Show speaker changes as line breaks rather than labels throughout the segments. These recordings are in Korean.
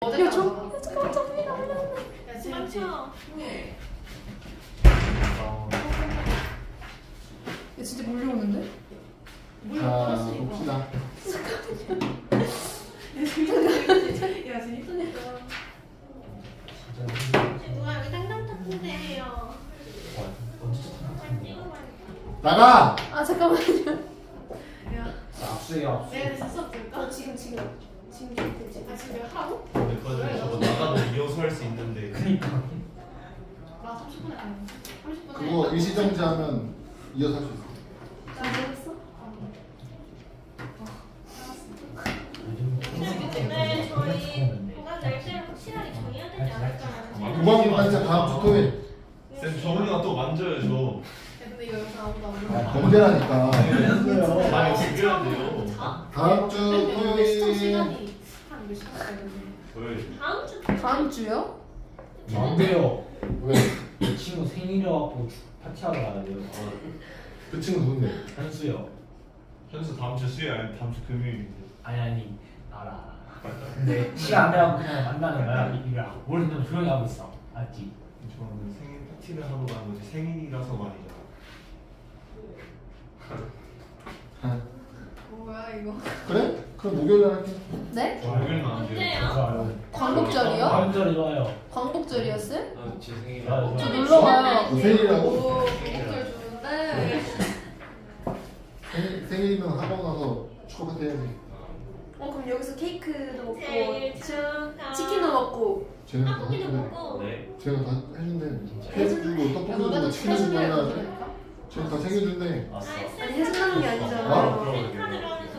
야, 잠깐만, 잠깐만.
야, 지금
야, 진짜 몰려오는데?
자, 봅시다.
야, 지금 힘드니까.
누가 여기 땅땅땅인데 해요.
나가!
아, 잠깐만요.
야,
압수해요, 압수.
내가 다시 수업 들을까?
지금. 지금
아, 지금 내가 하라고?
저거 나가도 이어서 할 수 있는데.
그니까.
나 30분에 안 해. 30분에.
그거 일시정지하면 이어서 할 수 있어.
나 모르겠어?
근데 저희 보관 날짜를 확실하게 정해야 되지 않을까요?
무방 반자 다음 주 토요일.
쌤 정훈이가 또 만져요 저.
야, 근데 이거 영상 아무도 안 보여.
범죄라니까.
많이 챙겨야 돼요.
다음 주
근데 시청
토요일.
시간이 한 몇 시간까지 되는데.
왜?
다음 주
다음 주요?
안 돼요.
왜?
이 친구 생일이어갖고 파티하러 가야 돼요.
그 친구 누군데?
현수요.
현수 다음 주 수요일 아니 다음 주 금요일인데.
아니 알아. 근데 시간 안 되면 그냥 만나는 거야. 이라 뭘 그냥 조용히 하고 있어. 알지?
저는 생일 파티를 하러 가는 거지 생일이라서 말이잖아.
뭐야, 이거?
그래? 그럼 목요일날 할게.
네?
목요일은 안 돼요.
언제요?
좋아요.
광복절이요?
관절이 좋아요.
광복절이었어요?
제 생일.
좋아요.
저 놀러 가요.
너 생일이라고?
오, 목소리 좋은데.
생일이면 학원 가서 축하 파티 해야지.
그럼 여기서 케이크도 먹고
생일 축하.
치킨도 먹고
쟤네가 다
떡볶이도
해준대.
먹고.
네.
쟤가 다 해준대. 케이크 주고
야,
떡볶이
너네도
주고 치킨 주고
해준다는
하나.
거니까?
쟤가 다 챙겨준대.
아니 해준다는 게 아니잖아요.
셀카드로 하면서.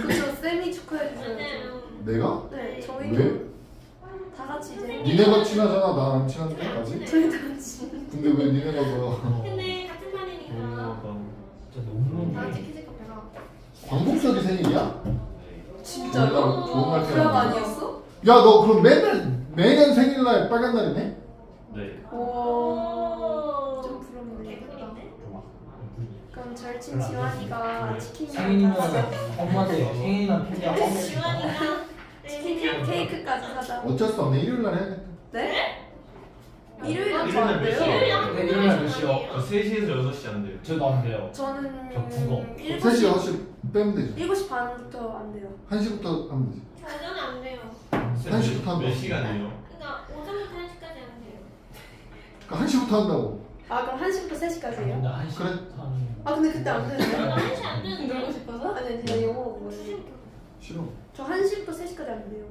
그쵸, 쌤이 축하해 주셔야죠.
맞아요.
내가?
네,
왜?
저희는 다 같이 이제
니네가 친하잖아. 나 안 친한데 아직.
저희 다 같이
근데 왜 니네가 뭐
근데 같은 반이니까.
진짜 너무
다 찍히지 카페가.
광복절이 생일이야?
진짜요?
좋은 날
그냥
태어났네.
아니었어?
야, 너 그럼 매년 생일날 빨간 날이네?
네.
오, 좀 부럽네.
개꿀인데?
그럼 절친 지환이가
생일이면
치킨이랑 같이
엄마들 생일이면 팬이야.
지원이가
치킨이랑 케이크까지 사자.
어쩔 수 없네. 일요일날 해야겠다.
네? 일요일은
일요일은
저안
몇
돼요.
시에요?
네, 일요일 몇 시요?
저 3시에서 6시 안 돼요.
저도 안 돼요.
저는
저 국어.
3시,
7시,
6시 빼면 되죠.
7시 반부터 안 돼요.
1시부터 하면 되지.
오전에 안 돼요.
쌤,
1시부터 하면
몇 시간이에요?
그러니까 오전부터 1시까지 안 돼요.
그러니까 1시부터 한다고.
아, 그럼 1시부터 3시까지예요?
근데 한 시.
그래.
아, 근데 그때 안 되는데?
나 1시 안 되는데.
놀고 싶어서?
아니, 제가 영어 학원.
싫어.
저 1시부터 3시까지 안 돼요.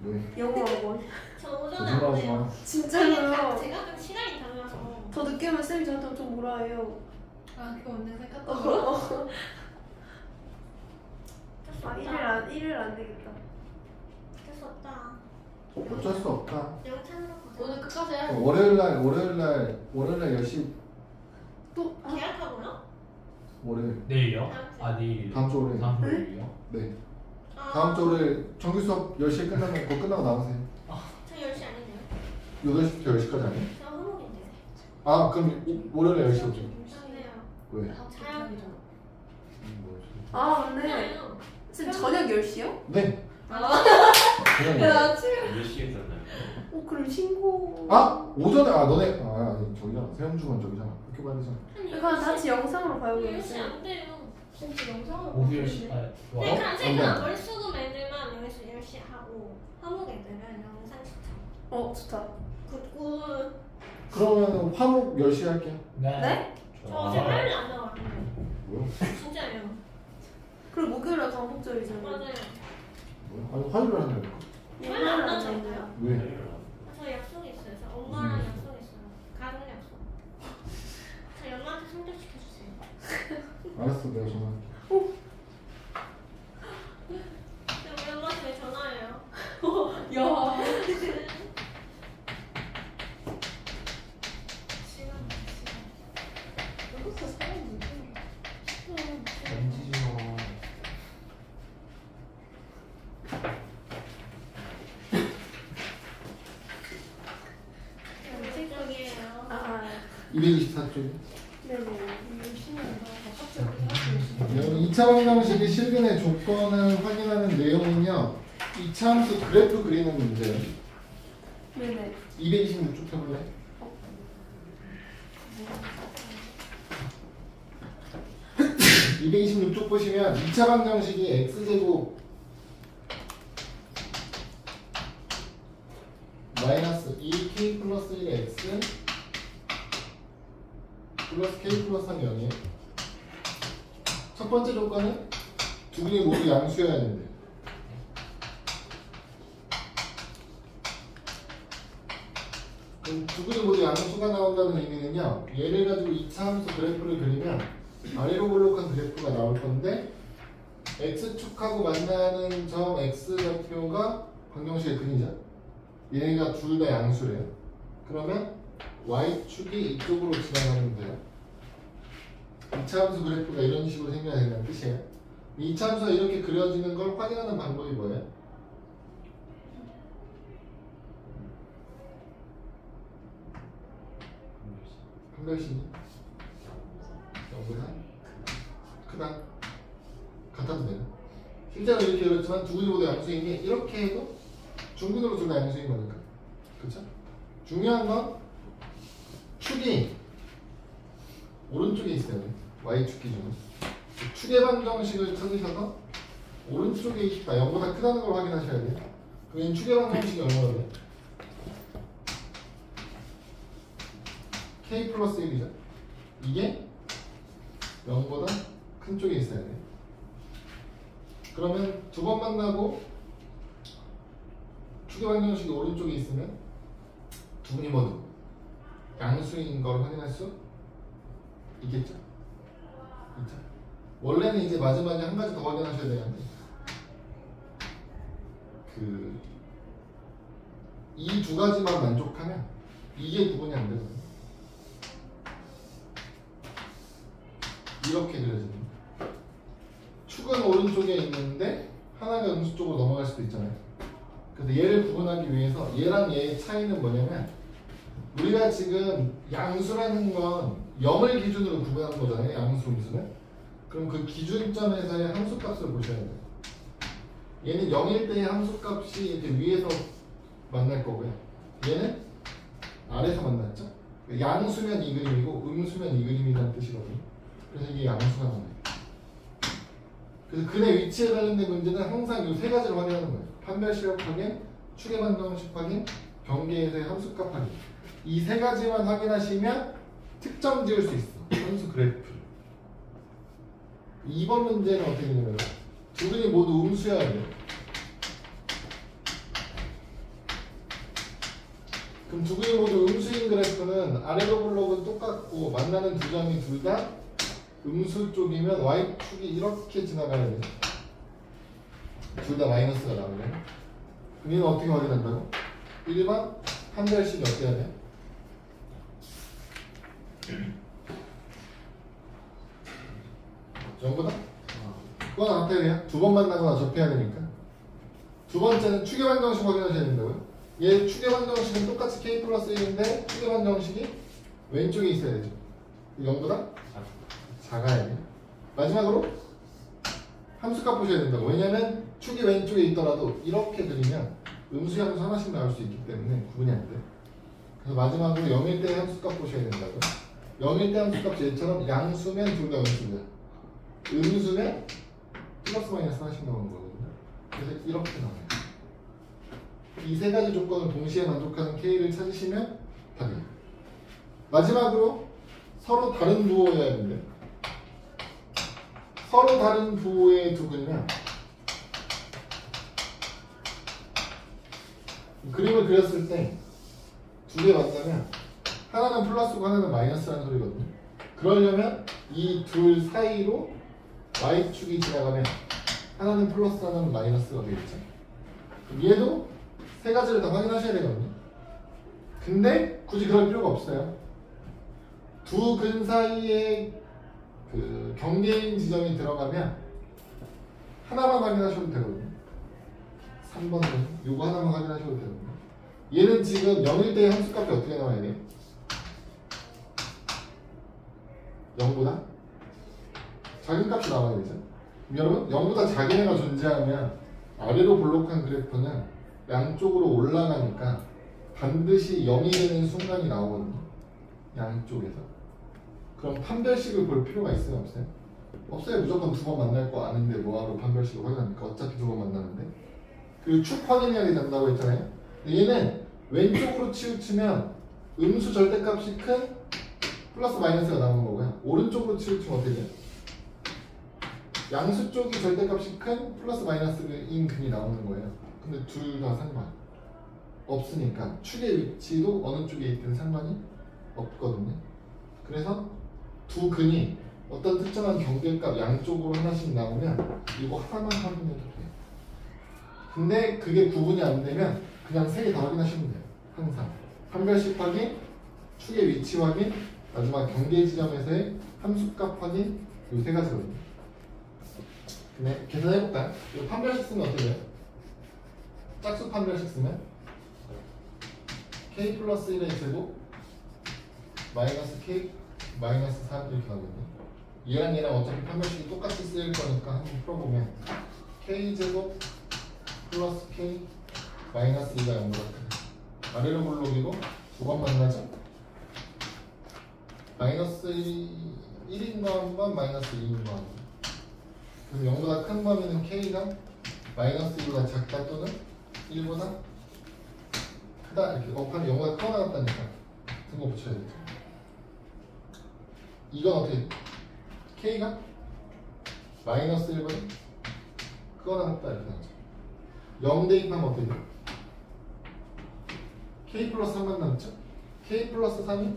왜?
영어 학원.
저 오전에 안
거짓말하지
돼요.
마.
진짜로요?
제가 좀 시간이 달라서.
더 늦게 오면 쌤이 저한테 엄청 뭐라 해요.
아, 그거 언제 생각했다.
아, 일요일 안 되겠다.
어쩔 수 없다.
어쩔 수 없다.
영창으로 보자.
오늘 끝까지 해야 돼.
월요일날 10시.
또, 아,
계약하고요?
월요일.
내일요? 아 내일이요.
다음 주 월요일.
다음 주 월요일이요?
네.
아,
다음 주 월요일 정규 수업 10시에 끝나면 그거 끝나고 나오세요.
저 10시 아니네요.
8시부터 10시까지 아니에요?
저 한국인데.
아, 그럼 월요일에 10시 오죠.
맞네요.
왜?
자연이잖아.
아, 맞네.
좋아요.
쌤 저녁 10시요?
네. 그냥
야, 아침에.
몇 시에 끝나요?
그럼 신고.
오전에 너네 아니 저기잖아. 세영중은 저기잖아. 학교 가야 되잖아.
그러니까 다 같이 영상으로 봐요,
10시
쌤.
안 돼요.
진짜 영상으로
오후
보는데.
10시. 아
네,
좋아요?
그럼 월수금 애들만 10시 하고 화목 애들은 영상 시청.
좋다.
굿굿.
그러면 화목 10시에 할게요.
네?
저 어제 화요일 안 나왔는데.
뭐야?
진짜요.
그리고 목요일에 광복절이잖아요.
맞아요.
뭐야? 아니 화요일에 하는 거야.
일요일은 안 되나요?
왜?
저 약속이 있어요. 저 엄마랑 약속 있어요. 가족 약속. 저 엄마한테 성적시켜주세요.
알았어, 내가 전화할게.
우리 엄마한테 왜 전화해요?
야.
여기서 사람 누구?
던지지 마.
무색적이에요.
224쪽.
네네.
열심히 한다.
2차 방정식의 실근의 조건을 확인하는 내용은요. 이차함수 그래프 그리는 문제예요.
네네.
226쪽 펴볼래? 226쪽 보시면 2차 방정식이 x제곱 마이너스 2k 플러스 1x 플러스 k 플러스 3이 0이에요. 첫 번째 조건은 두 분이 모두 양수여야 되는데 그럼 두 분이 모두 양수가 나온다는 의미는요, 얘를 가지고 2차 함수 그래프를 그리면 아래로 볼록한 그래프가 나올 건데 x축하고 만나는 점 x좌표가 방정식의 근이자, 얘네가 둘 다 양수래요. 그러면 y축이 이쪽으로 지나가면 돼요. 2차 함수 그래프가 이런 식으로 생겨야 된다는 뜻이에요. 2차 함수가 이렇게 그려지는 걸 확인하는 방법이 뭐예요? 판별식이 영보다 크다 같아도 되나? 실제로 이렇게 그렇지만 두 분이 모두 양수인 게 이렇게 해도 중근으로 둘 다 양수인 거니까. 그쵸? 중요한 건 축이 오른쪽에 있어요. y축 기준은. 축의 방정식을 찾으셔서 오른쪽에 있다 0보다 크다는 걸 확인하셔야 돼요. 그러면 축의 방정식이 얼마나 돼요? k 플러스 1이죠. 이게 0보다 큰 쪽에 있어야 돼요. 그러면 두 번 만나고 축의 방정식이 오른쪽에 있으면 두 분이 모두 양수인 걸 확인할 수 있겠죠? 있죠? 원래는 이제 마지막에 한 가지 더 확인하셔야 되는데 이 두 가지만 만족하면 이게 구분이 안 되거든요. 이렇게 그려지는 축은 오른쪽에 있는데 하나가 음수 쪽으로 넘어갈 수도 있잖아요. 그래서 얘를 구분하기 위해서 얘랑 얘의 차이는 뭐냐면 우리가 지금 양수라는 건 0을 기준으로 구분하는 거잖아요. 양수 음수는. 그럼 그 기준점에서의 함수값을 보셔야 돼요. 얘는 0일 때의 함수값이 이렇게 위에서 만날 거고요. 얘는 아래에서 만났죠. 양수면 이 그림이고 음수면 이 그림이라는 뜻이거든요. 그래서 이게 양수가 나와요. 그래서 근의 위치에 관련된 문제는 항상 이 세 가지를 확인하는 거예요. 판별시력 확인, 축의 방정식 확인, 경계에서의 함수값 확인. 이 세 가지만 확인하시면 특정 지을 수 있어. 함수 그래프. 2번 문제는 어떻게 되냐면 두 분이 모두 음수여야 돼요. 그럼 두 분이 모두 음수인 그래프는 아래로 블록은 똑같고 만나는 두 점이 둘 다 음수 쪽이면 y축이 이렇게 지나가야 돼요. 둘 다 마이너스가 나오면 그럼 얘는 어떻게 확인한다고? 1번 판별식이 어떻게 해야 돼? 전부다? 그건 어떻게 돼요? 두 번 만나거나 접해야 되니까. 두 번째는 축의 방정식 확인하셔야 된다고요? 얘 축의 방정식은 똑같이 k 플러스 1인데 축의 방정식이 왼쪽에 있어야 되죠. 0보다 작아야 돼요. 마지막으로 함수값 보셔야 된다고. 왜냐면 축이 왼쪽에 있더라도 이렇게 그리면 음수 양수 하나씩 나올 수 있기 때문에 구분이 안 돼요. 그래서 마지막으로 0일 때 함수값 보셔야 된다고요. 0일 때 함수값 얘처럼 양수면 둘 다 음수고요. 음수면 플러스 마이너스 하나씩 나오는 거거든요. 그래서 이렇게 나와요. 이 세 가지 조건을 동시에 만족하는 K를 찾으시면 답이에요. 마지막으로 서로 다른 부호여야 되는데 서로 다른 부호의 두 그림은 그림을 그렸을 때 두 개 만나면 하나는 플러스고 하나는 마이너스라는 소리거든요. 그러려면 이 둘 사이로 y축이 지나가면 하나는 플러스 하나는 마이너스가 되겠죠. 그럼 얘도 세 가지를 다 확인하셔야 되거든요. 근데 굳이 그럴 필요가 없어요. 두 근 사이에 그 경계인 지점이 들어가면 하나만 확인하셔도 되거든요. 3번은 요거 하나만 확인하셔도 되거든요. 얘는 지금 0일 때의 함수값이 어떻게 나와야 돼요? 0보다 작은 값이 나와야 되죠. 여러분 0보다 작은 애가 존재하면 아래로 볼록한 그래프는 양쪽으로 올라가니까 반드시 0이 되는 순간이 나오거든요. 양쪽에서. 그럼 판별식을 볼 필요가 있어요? 없어요? 없어요. 무조건 두 번 만날 거 아는데 뭐하러 판별식을 확인합니까? 어차피 두 번 만나는데. 그리고 축 확인해야 된다고 했잖아요. 근데 얘는 왼쪽으로 치우치면 음수 절대값이 큰 플러스 마이너스가 나오는 거고요. 오른쪽으로 치우치면 어떻게 돼요? 양수 쪽이 절대값이 큰 플러스 마이너스인 근이 나오는 거예요. 근데 둘 다 상관 없으니까 축의 위치도 어느 쪽에 있든 상관이 없거든요. 그래서 두 근이 어떤 특정한 경계값 양쪽으로 하나씩 나오면 이거 하나만 확인해도 돼요. 근데 그게 구분이 안 되면 그냥 세 개 다 확인하시면 돼요. 항상 판별식 확인, 축의 위치 확인, 마지막 경계 지점에서의 함수값 확인, 이 세 가지거든요. 네, 계산해볼까요? 이 판별식 쓰면 어떻게 돼요? 짝수 판별식 쓰면 k 플러스 1의 제곱 마이너스 k 마이너스 3 이렇게 나오거든요. 얘랑 얘랑 어차피 판별식이 똑같이 쓰일 거니까 한번 풀어보면 k 제곱 플러스 k 마이너스 2가 0보다 크다. 아래로 볼록이고 두 번 만나죠? 마이너스 1인 거 한 번, 마이너스 2인 거 한 번. 그럼 0보다 큰 범위는 k가 마이너스 2보다 작다 또는 1보다 크다 이렇게 곱하면 0보다 커 나갔다니까 등호 붙여야 되죠. 이건 어떻게 돼? k가 마이너스 1보다 크거 나갔다 이렇게 나오죠. 0 대입하면 어떻게 돼? k 플러스 3만 남죠? k 플러스 3이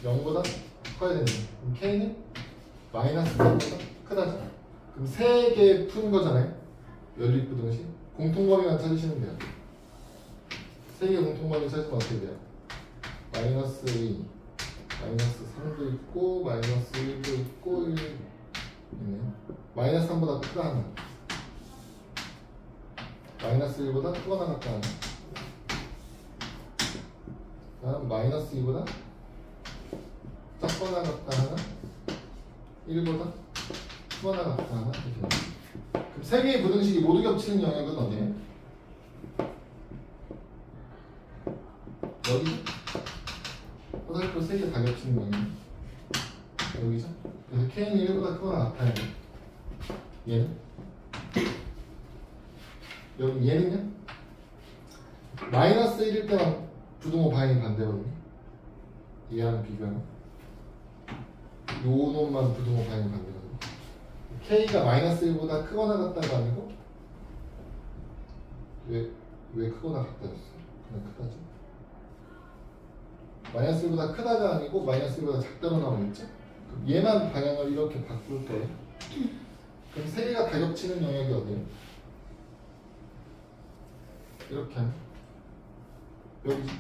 0보다 커야 되는 거예요. 그럼 k는 마이너스 3보다 크다죠? 그럼 세 개 푼 거잖아요. 연립부등식 공통범위만 찾으시면 돼요. 세 개 공통범위 찾으면 어떻게 돼요? 마이너스 2, 마이너스 3도 있고 마이너스 1도 있고 1 있네요. 마이너스 3보다 크다 하나, 마이너스 1보다 크거나 같다 하나, 다음 마이너스 2보다 작거나 같다 하나, 1보다 크거나 같다 하나 이렇게 나와요. 그럼 세 개의 부등식이 모두 겹치는 영역은 어디예요? 여기죠? 화살표 세 개 다 겹치는 영역 여기죠? 그래서 k는 1보다 크거나 같아야 돼. 얘는? 여기 얘는요? 마이너스 1일 때만 부등호 방향이 반대거든요. 얘랑 비교하면 요 놈만 부등호 방향이 반대거든요. k가 마이너스 1보다 크거나 같다가 아니고 왜 크거나 같다였어? 그냥 크다죠. 마이너스 1보다 크다가 아니고 마이너스 1보다 작다로 나오겠죠? 그럼 얘만 방향을 이렇게 바꿀 거예요. 그럼 세 개가 다 겹치는 영역이 어디예요? 이렇게 하면 여기죠.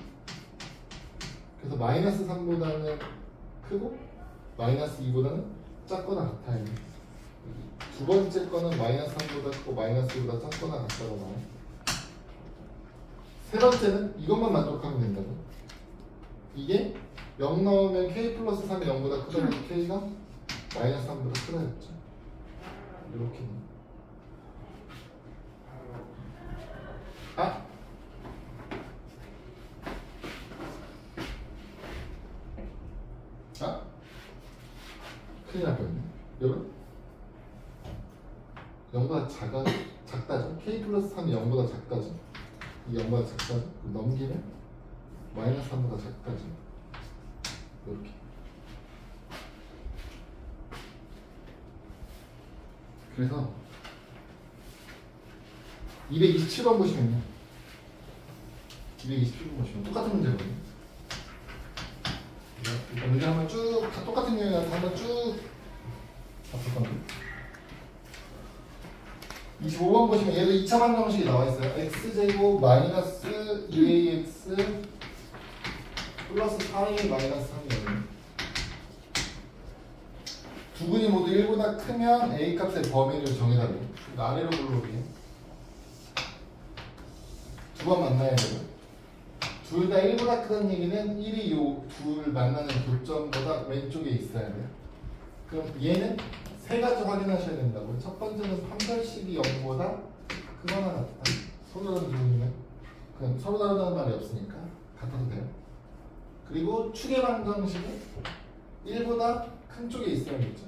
그래서 마이너스 3보다는 크고 마이너스 2보다는 작거나 같아요. 두 번째 거는 마이너스 3보다 크고 마이너스 2보다 작거나 같다고 나와요. 세 번째는 이것만 만족하면 된다고. 이게 0 나오면 k 플러스 3이 0보다 크다 해서 k가 마이너스 3보다 크다 했죠. 이렇게. 아! 아? 큰일 날 뻔했네. 여러분? 0보다 작다죠? k 플러스 3이 0보다 작다죠? 이 0보다 작다죠? 그럼 넘기면 마이너스 3보다 작다죠? 이렇게. 그래서 227번 보시면요. 227번 보시면 똑같은 문제거든요. 문제 한번 쭉, 다 똑같은 내용이라서 한번 쭉 봤을 건데. 25번 보시면 얘도 2차 방정식이 나와 있어요. x제곱 마이너스 2ax 플러스 4a 마이너스 3이에요. 두 근이 모두 1보다 크면 a 값의 범위를 정해달래요. 아래로 볼록이에요. 두 번 만나야 돼요. 둘 다 1보다 크다는 얘기는 1이 요 둘 만나는 교점보다 왼쪽에 있어야 돼요. 그럼 얘는 세 가지 확인하셔야 된다고요. 첫 번째는 판별식이 0보다 크거나 같다. 손으로 누르면 그냥 서로 다르다는 말이 없으니까 같아도 돼요. 그리고 축의 방정식은 1보다 큰 쪽에 있어야겠죠.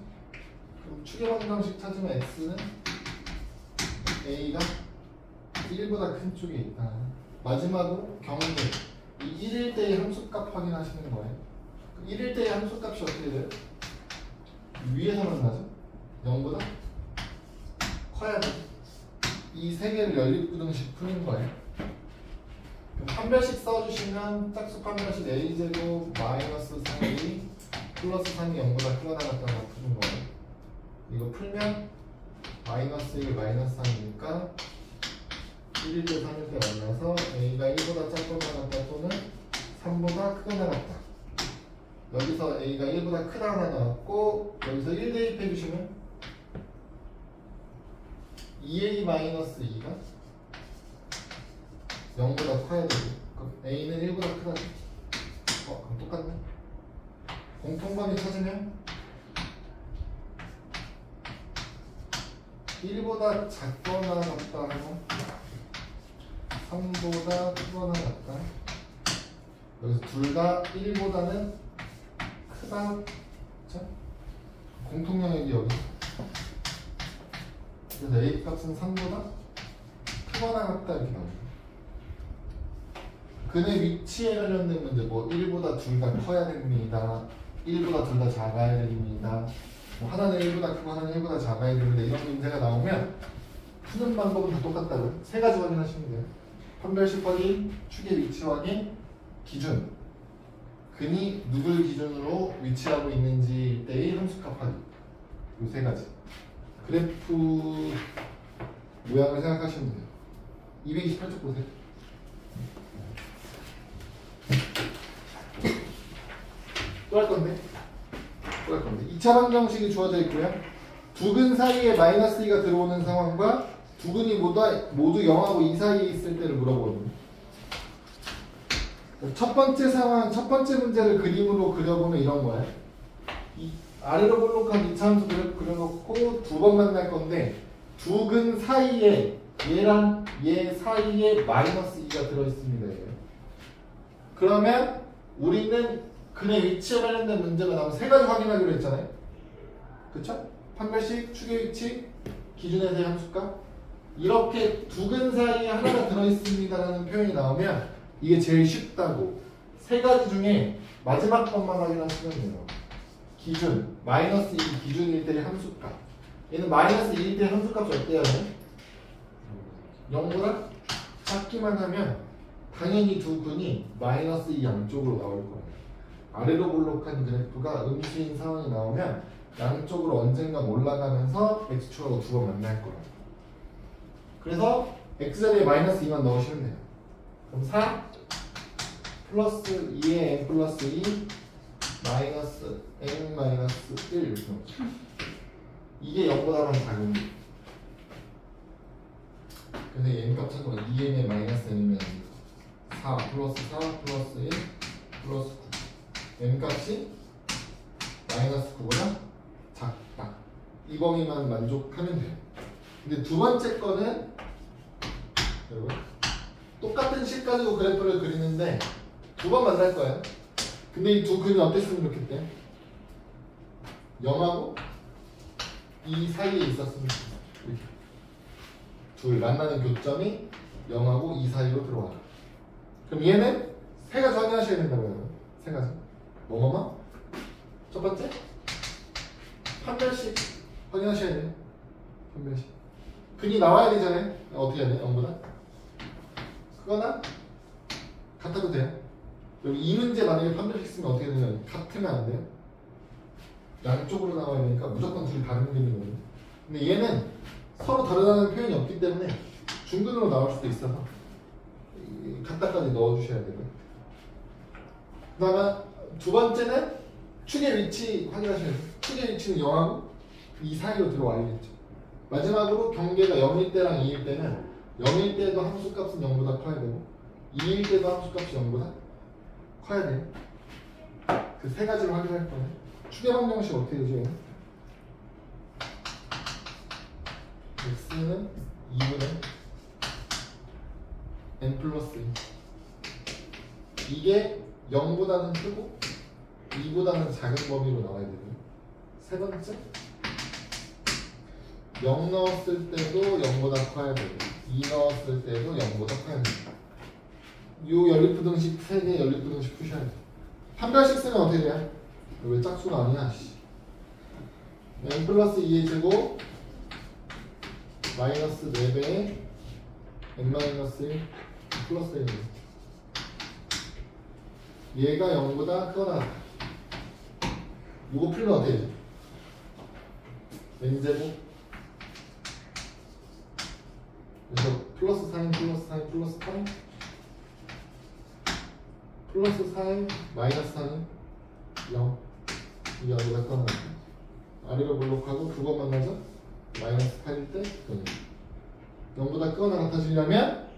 그럼 축의 방정식 찾으면 x는 a가 1보다 큰 쪽에 있다. 마지막으로 경계 이 1일 때의 함수값 확인하시는 거예요. 1일 때의 함수값이 어떻게 돼요? 위에서 만나죠? 0보다 커야 돼. 이 세 개를 연립부등식 푸는 거예요. 그럼 판별식 써주시면 짝수 판별식 a제곱 마이너스 3이 플러스 3이 0보다 크거나 같다가 푸는 거예요. 이거 풀면 마이너스 1 마이너스 3이니까 1일 때 3일 때 만나서 a가 1보다 작거나 같다 또는 3보다 크거나 같다. 여기서 a가 1보다 크다 하나 나왔고 여기서 1 대입해 주시면 2a-2가 0보다 커야 되고 그럼 a는 1보다 크다. 그럼 똑같네. 공통범위 찾으면 1보다 작거나 같다 하면 3보다 크거나 같다. 여기서 둘 다 1보다는 크다. 그쵸? 공통 영역이 여기. 그래서 A 값은 3보다 크거나 같다 이렇게 나옵니다. 근의 위치에 관련된 문제 뭐 1보다 둘 다 커야 됩니다. 1보다 둘 다 작아야 됩니다. 뭐 하나는 1보다 크고 하나는 1보다 작아야 됩니다. 이런 문제가 나오면 푸는 방법은 다 똑같다고요. 세 가지 확인하시면 돼요. 판별식 확인, 축의 위치 확인, 기준. 근이 누굴 기준으로 위치하고 있는지 때의 함수값 확인. 이 세 가지. 그래프 모양을 생각하시면 돼요. 228쪽 보세요. 또 할 건데? 2차 방정식이 주어져 있고요. 두 근 사이에 마이너스 2가 들어오는 상황과 두 근이 모두 0하고 2 사이에 있을 때를 물어보거든요. 첫 번째 상황, 첫 번째 문제를 그림으로 그려보면 이런 거예요. 이 아래로 볼록한 2차 함수 그려놓고 두 번 만날 건데 두 근 사이에 얘랑 얘 사이에 마이너스 2가 들어있습니다. 그러면 우리는 근의 위치에 관련된 문제가 나오면 세 가지 확인하기로 했잖아요. 그쵸? 판별식, 축의 위치, 기준에서의 함수값. 이렇게 두 근 사이에 하나가 들어있습니다라는 표현이 나오면 이게 제일 쉽다고. 세 가지 중에 마지막 것만 확인하시면 돼요. 기준, 마이너스 2 기준일 때의 함수값. 얘는 마이너스 2일 때 함수값이 어때야 돼? 0보다 작기만 하면 당연히 두 근이 마이너스 2 양쪽으로 나올 거예요. 아래로 볼록한 그래프가 음수인 상황이 나오면 양쪽으로 언젠가 올라가면서 x축하고 두 번 만날 거예요. 그래서 x자리에 마이너스 2만 넣으시면 돼요. 그럼 4 플러스 2에 n 플러스 2 마이너스 n 마이너스 1 이렇게 넣죠. 이게 0보다만 작은 거. 그래서 n 값 찾는 건 2n에 마이너스 n이면 4 플러스 4 플러스 1 플러스 9 n 값이 마이너스 9보다 작다. 이 범위만 만족하면 돼요. 근데 두 번째 거는 여러분 똑같은 식 가지고 그래프를 그리는데 두 번 만날 거예요. 근데 이 두 근이 어땠으면 좋겠대? 0하고 2 사이에 있었으면 좋겠어요. 이렇게 둘 만나는 교점이 0하고 2 사이로 들어와. 그럼 얘는 세 가지 확인하셔야 된다고요. 세 가지. 뭐뭐뭐? 첫 번째 판별식 확인하셔야 돼요. 판별식. 근이 나와야 되잖아요. 어떻게 해야 돼요? 0보다 크거나 같아도 돼요. 여기 이 문제 만약에 판별식 쓰면 어떻게 되냐면 같으면 안 돼요. 양쪽으로 나와야 되니까 무조건 둘이 다른 그림이거든요. 근데 얘는 서로 다르다는 표현이 없기 때문에 중근으로 나올 수도 있어서 같다까지 넣어주셔야 되고요. 그 다음에 두 번째는 축의 위치 확인하셔야 돼요. 축의 위치는 0하고 2 사이로 들어와야겠죠. 마지막으로 경계가 0일 때랑 2일 때는 0일 때도 함수값은 0보다 커야 되고 2일 때도 함수값이 0보다 커야 돼요. 그 세 가지를 확인할 거예요. 축의 방정식 어떻게 되죠? x는 2분의 n 플러스 2. 이게 0보다는 크고 2보다는 작은 범위로 나와야 되고요. 세 번째 0 넣었을 때도 0보다 커야 되고 2 넣었을 때도 0보다 커야 되고 요 연립부등식 3개 연립부등식 푸셔야 돼. 한 별씩 쓰면 어떻게 돼요? 왜 짝수가 아니야? n 플러스 2의 제곱 마이너스 4배의 n 마이너스 1 플러스 1. 얘가 0보다 크거나 같다. 이거 풀면 어떻게 되죠? n제곱 그래서 플러스 4인 플러스 4인 플러스 8 플러스 4인 마이너스 4인 0 이게 0보다 크거나 같다. 아래로 블록하고 그거 만나죠? 마이너스 8일 때 그거는 0보다 크거나 같아지려면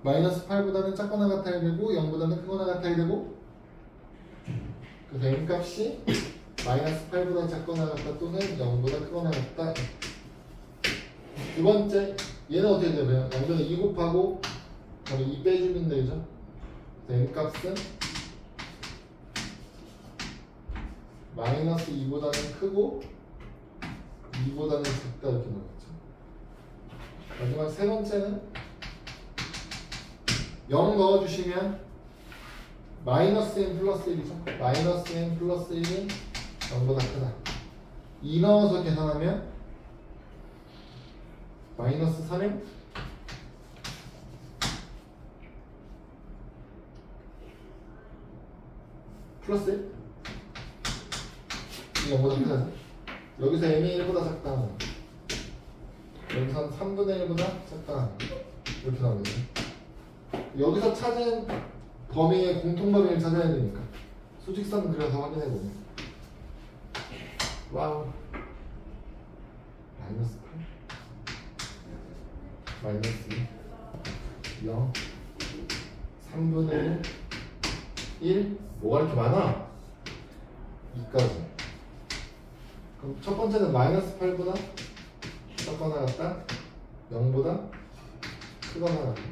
마이너스 8보다는 작거나 같아야 되고 0보다는 크거나 같아야 되고 그 n 값이 마이너스 8보다 작거나 같다 또는 0보다 크거나 같다. 두 번째 얘는 어떻게 되면 0보다 2 곱하고 그다음에 2 빼주면 되죠. n 값은 마이너스 2보다는 크고 2보다는 작다 이렇게 나왔죠. 마지막 세 번째는 0 넣어주시면 마이너스 n 플러스 1이죠. 마이너스 n 플러스 1이 0보다 크다. 2 넣어서 계산하면 마이너스 3n 플러스 1 이 0보다 크다죠. 여기서 n이 1보다 작다. 여기서는 3분의 1보다 작다. 이렇게 나오거든요. 여기서 찾은 범위의 공통범위를 찾아야 되니까 수직선 그려서 확인해보면 와우 마이너스 8 마이너스 0 3분의 1 뭐가 이렇게 많아? 2까지. 그럼 첫 번째는 마이너스 8보다 작거나 같다 0보다 크거나 같다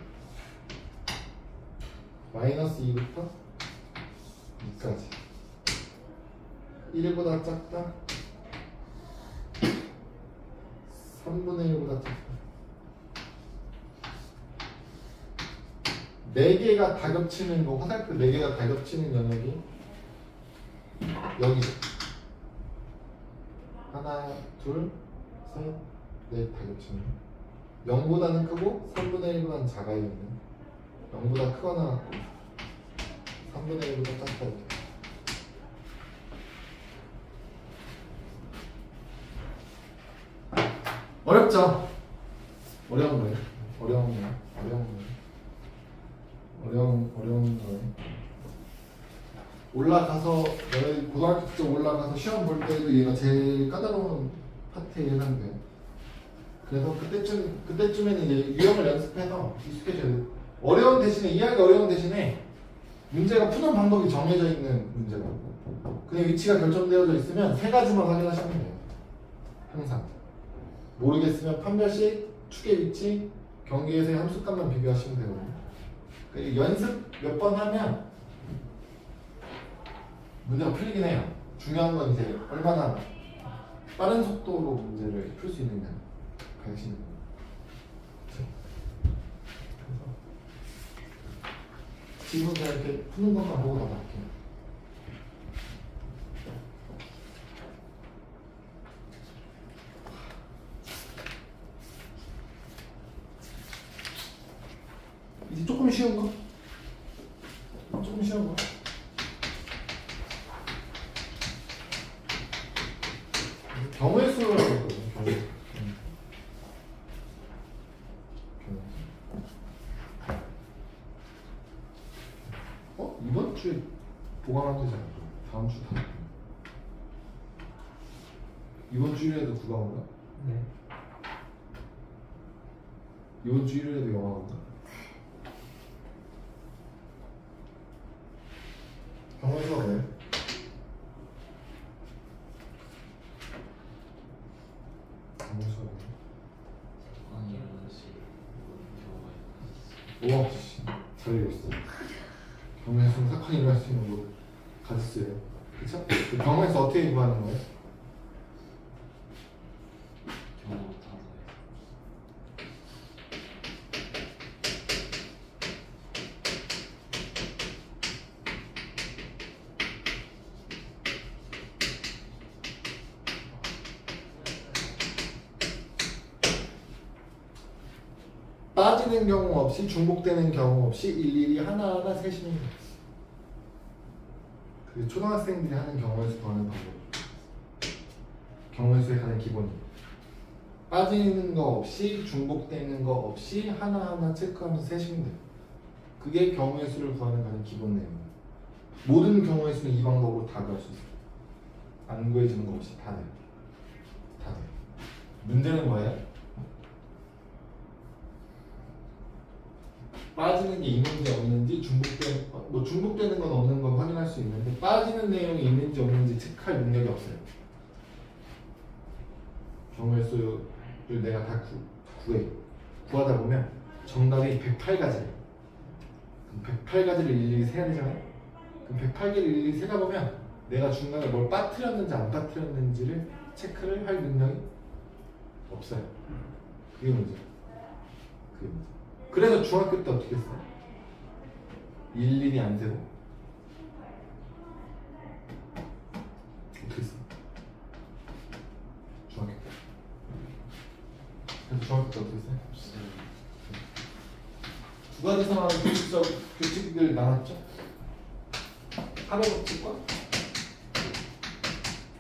마이너스 2부터 2까지 1보다 작다 3분의 1보다 작다 4개가 다 겹치는 거 화살표 4개가 다 겹치는 영역이 여기죠. 하나, 둘, 셋, 넷 다 겹치는 0보다는 크고 3분의 1보다는 작아야 되는 0보다 크거나 같고 3분의 1보다 작다 이렇게. 어렵죠? 어려운 거예요. 어려운 거예요. 어려운 거예요. 올라가서 너희 고등학교 때 올라가서 시험 볼 때도 얘가 제일 까다로운 파트에 해당돼요. 그래서 그때쯤에는 이제 유형을 연습해서 익숙해져야 돼요. 어려운 대신에 이해하기 어려운 대신에 문제가 푸는 방법이 정해져 있는 문제가 그냥 위치가 결정되어져 있으면 세 가지만 확인하시면 돼요. 항상 모르겠으면 판별식, 축의 위치, 경계에서의 함수값만 비교하시면 되거든요. 연습 몇 번 하면 문제가 풀리긴 해요. 중요한 건 이제 얼마나 빠른 속도로 문제를 풀 수 있느냐 관심이 있는 거예요. 지금 제가 이렇게 푸는 것만 보고 넘어갈게요. 이제 조금 쉬운 거? 조금 쉬운 거? 경우의 수라고 했거든요. 경우의 수. 이번 주에 보강하면 되잖아. 다음 주 다. 이번 주 일요일에도 구강한가?
네.
이번 주 일요일에도 영화인가? 경우의 수가 뭐예요? 경우의 수가 뭐예요? 우와 씨, 잘 읽었어. 경우에서는 사건이 일어날 수 있는 거 가졌어요. 그쵸? 그 경우에서 어떻게 구하는 거예요?
경우 단어에
빠지는 경우 없이 중복되는 경우 없이 일일이 하나하나 세시는 거예요. 그게 초등학생들이 하는 경우에서 구하는 방법. 경우에서의 가장 기본이에요. 빠지는 거 없이 중복되는 거 없이 하나하나 체크하면서 세시면 돼요. 그게 경우의 수를 구하는 가장 기본 내용이에요. 모든 경우의 수는 이 방법으로 다 구할 수 있어요. 안 구해지는 거 없이 다 돼요. 다 돼요. 문제는 뭐예요? 빠지는 게 있는지 없는지 중복되는 건 없는 건 확인할 수 있는데 빠지는 내용이 있는지 없는지 체크할 능력이 없어요. 경우의 수를 내가 다 구하다 보면 정답이 108가지예요. 그럼 108가지를 일일이 세야 되잖아요. 그럼 108개를 일일이 세다 보면 내가 중간에 뭘 빠뜨렸는지 안 빠뜨렸는지를 체크를 할 능력이 없어요. 그게 문제예요. 그게 문제. 그래서 중학교 때 어떻게 했어요? 일일이 안 세고 어떻게 했어? 중학교 때. 그래서 중학교 때 어떻게 했어요? 두 가지 상황의 규칙들 나눴죠? 합의 법칙과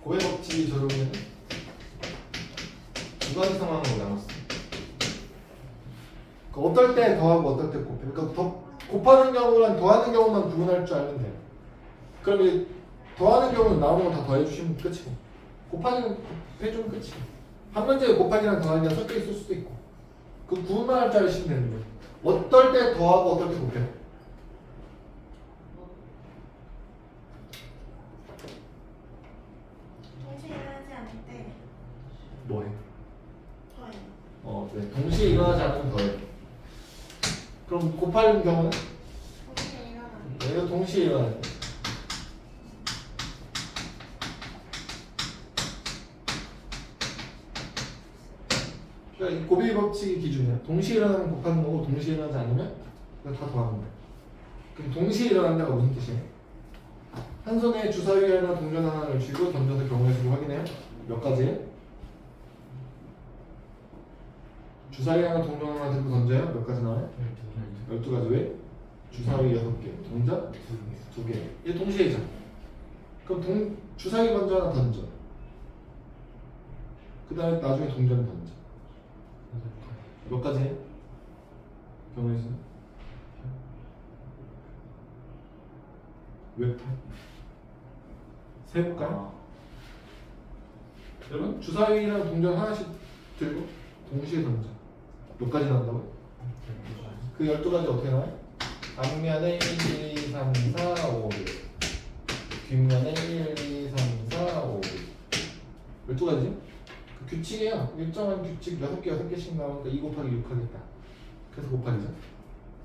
고의 법칙이 적용되는 두 가지 상황으로 나눴어요. 어떨 때 더하고 어떨 때 곱해요. 그러니까 곱하는 경우랑 더하는 경우만 구분할 줄 알면 돼요. 그럼 이제 더하는 경우는 나오는 거 다 더해주시면 끝이고 곱하기는 곱해주면 끝이고 한 문제에 곱하기랑 더하기가 섞여 있을 수도 있고 그 구분만 할 줄 아시면 되는 거예요. 어떨 때 더하고 어떨 때 곱해요?
동시에 일어나지 않을 때
뭐해?
더해요.
네. 동시에 일어나지 않으면 더해요. 그럼 곱하는 경우는?
동시에 일어나요.
얘가 동시에 일어나요. 그러니까 이 곱의 법칙이 기준이야. 동시에 일어나면 곱하는 거고 동시에 일어나지 않으면 다 더하는 거야. 그럼 동시에 일어난다가 무슨 뜻이에요? 한 손에 주사위 하나 동전 하나를 쥐고 던져서 경우의 수를 확인해요. 몇 가지예요? 주사위 하나 동전 하나 들고 던져요. 몇 가지 나와요? 12가지. 왜? 주사위 6개, 동전 2개. 얘 동시에죠. 그럼 주사위 먼저 하나 던져. 그 다음에 나중에 동전 던져. 몇 가지예요? 경우의 수는? 왜 8? 세볼까요? 여러분 주사위랑 동전 하나씩 들고 동시에 던져. 몇 가지 나온다고요? 그 12가지 어떻게 나와요? 앞면에 1, 2, 3, 4, 5, 6 뒷면에 1, 2, 3, 4, 5, 6 12가지죠? 그 규칙이에요. 일정한 규칙 6개씩 나오니까 2 곱하기 6 하겠다. 그래서 곱하기죠.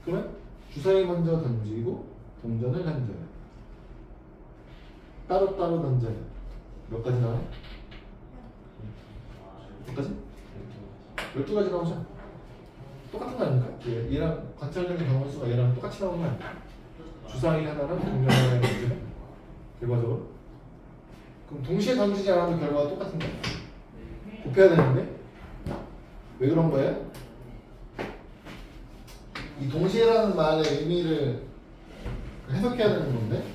그러면 주사위 먼저 던지고 동전을 던져요. 따로따로 던져요. 몇 가지 나와요? 몇 가지? 12가지 나오죠? 똑같은 거 아닙니까? 얘랑 관찰되는 경우의 수가 얘랑 똑같이 나오는 거 아닙니까? 주사위 하나랑 동전 하나를 던지면 결과적으로 그럼 동시에 던지지 않아도 결과가 똑같은 거예요. 곱해야 되는데 왜 그런 거예요? 이 동시에라는 말의 의미를 해석해야 되는 건데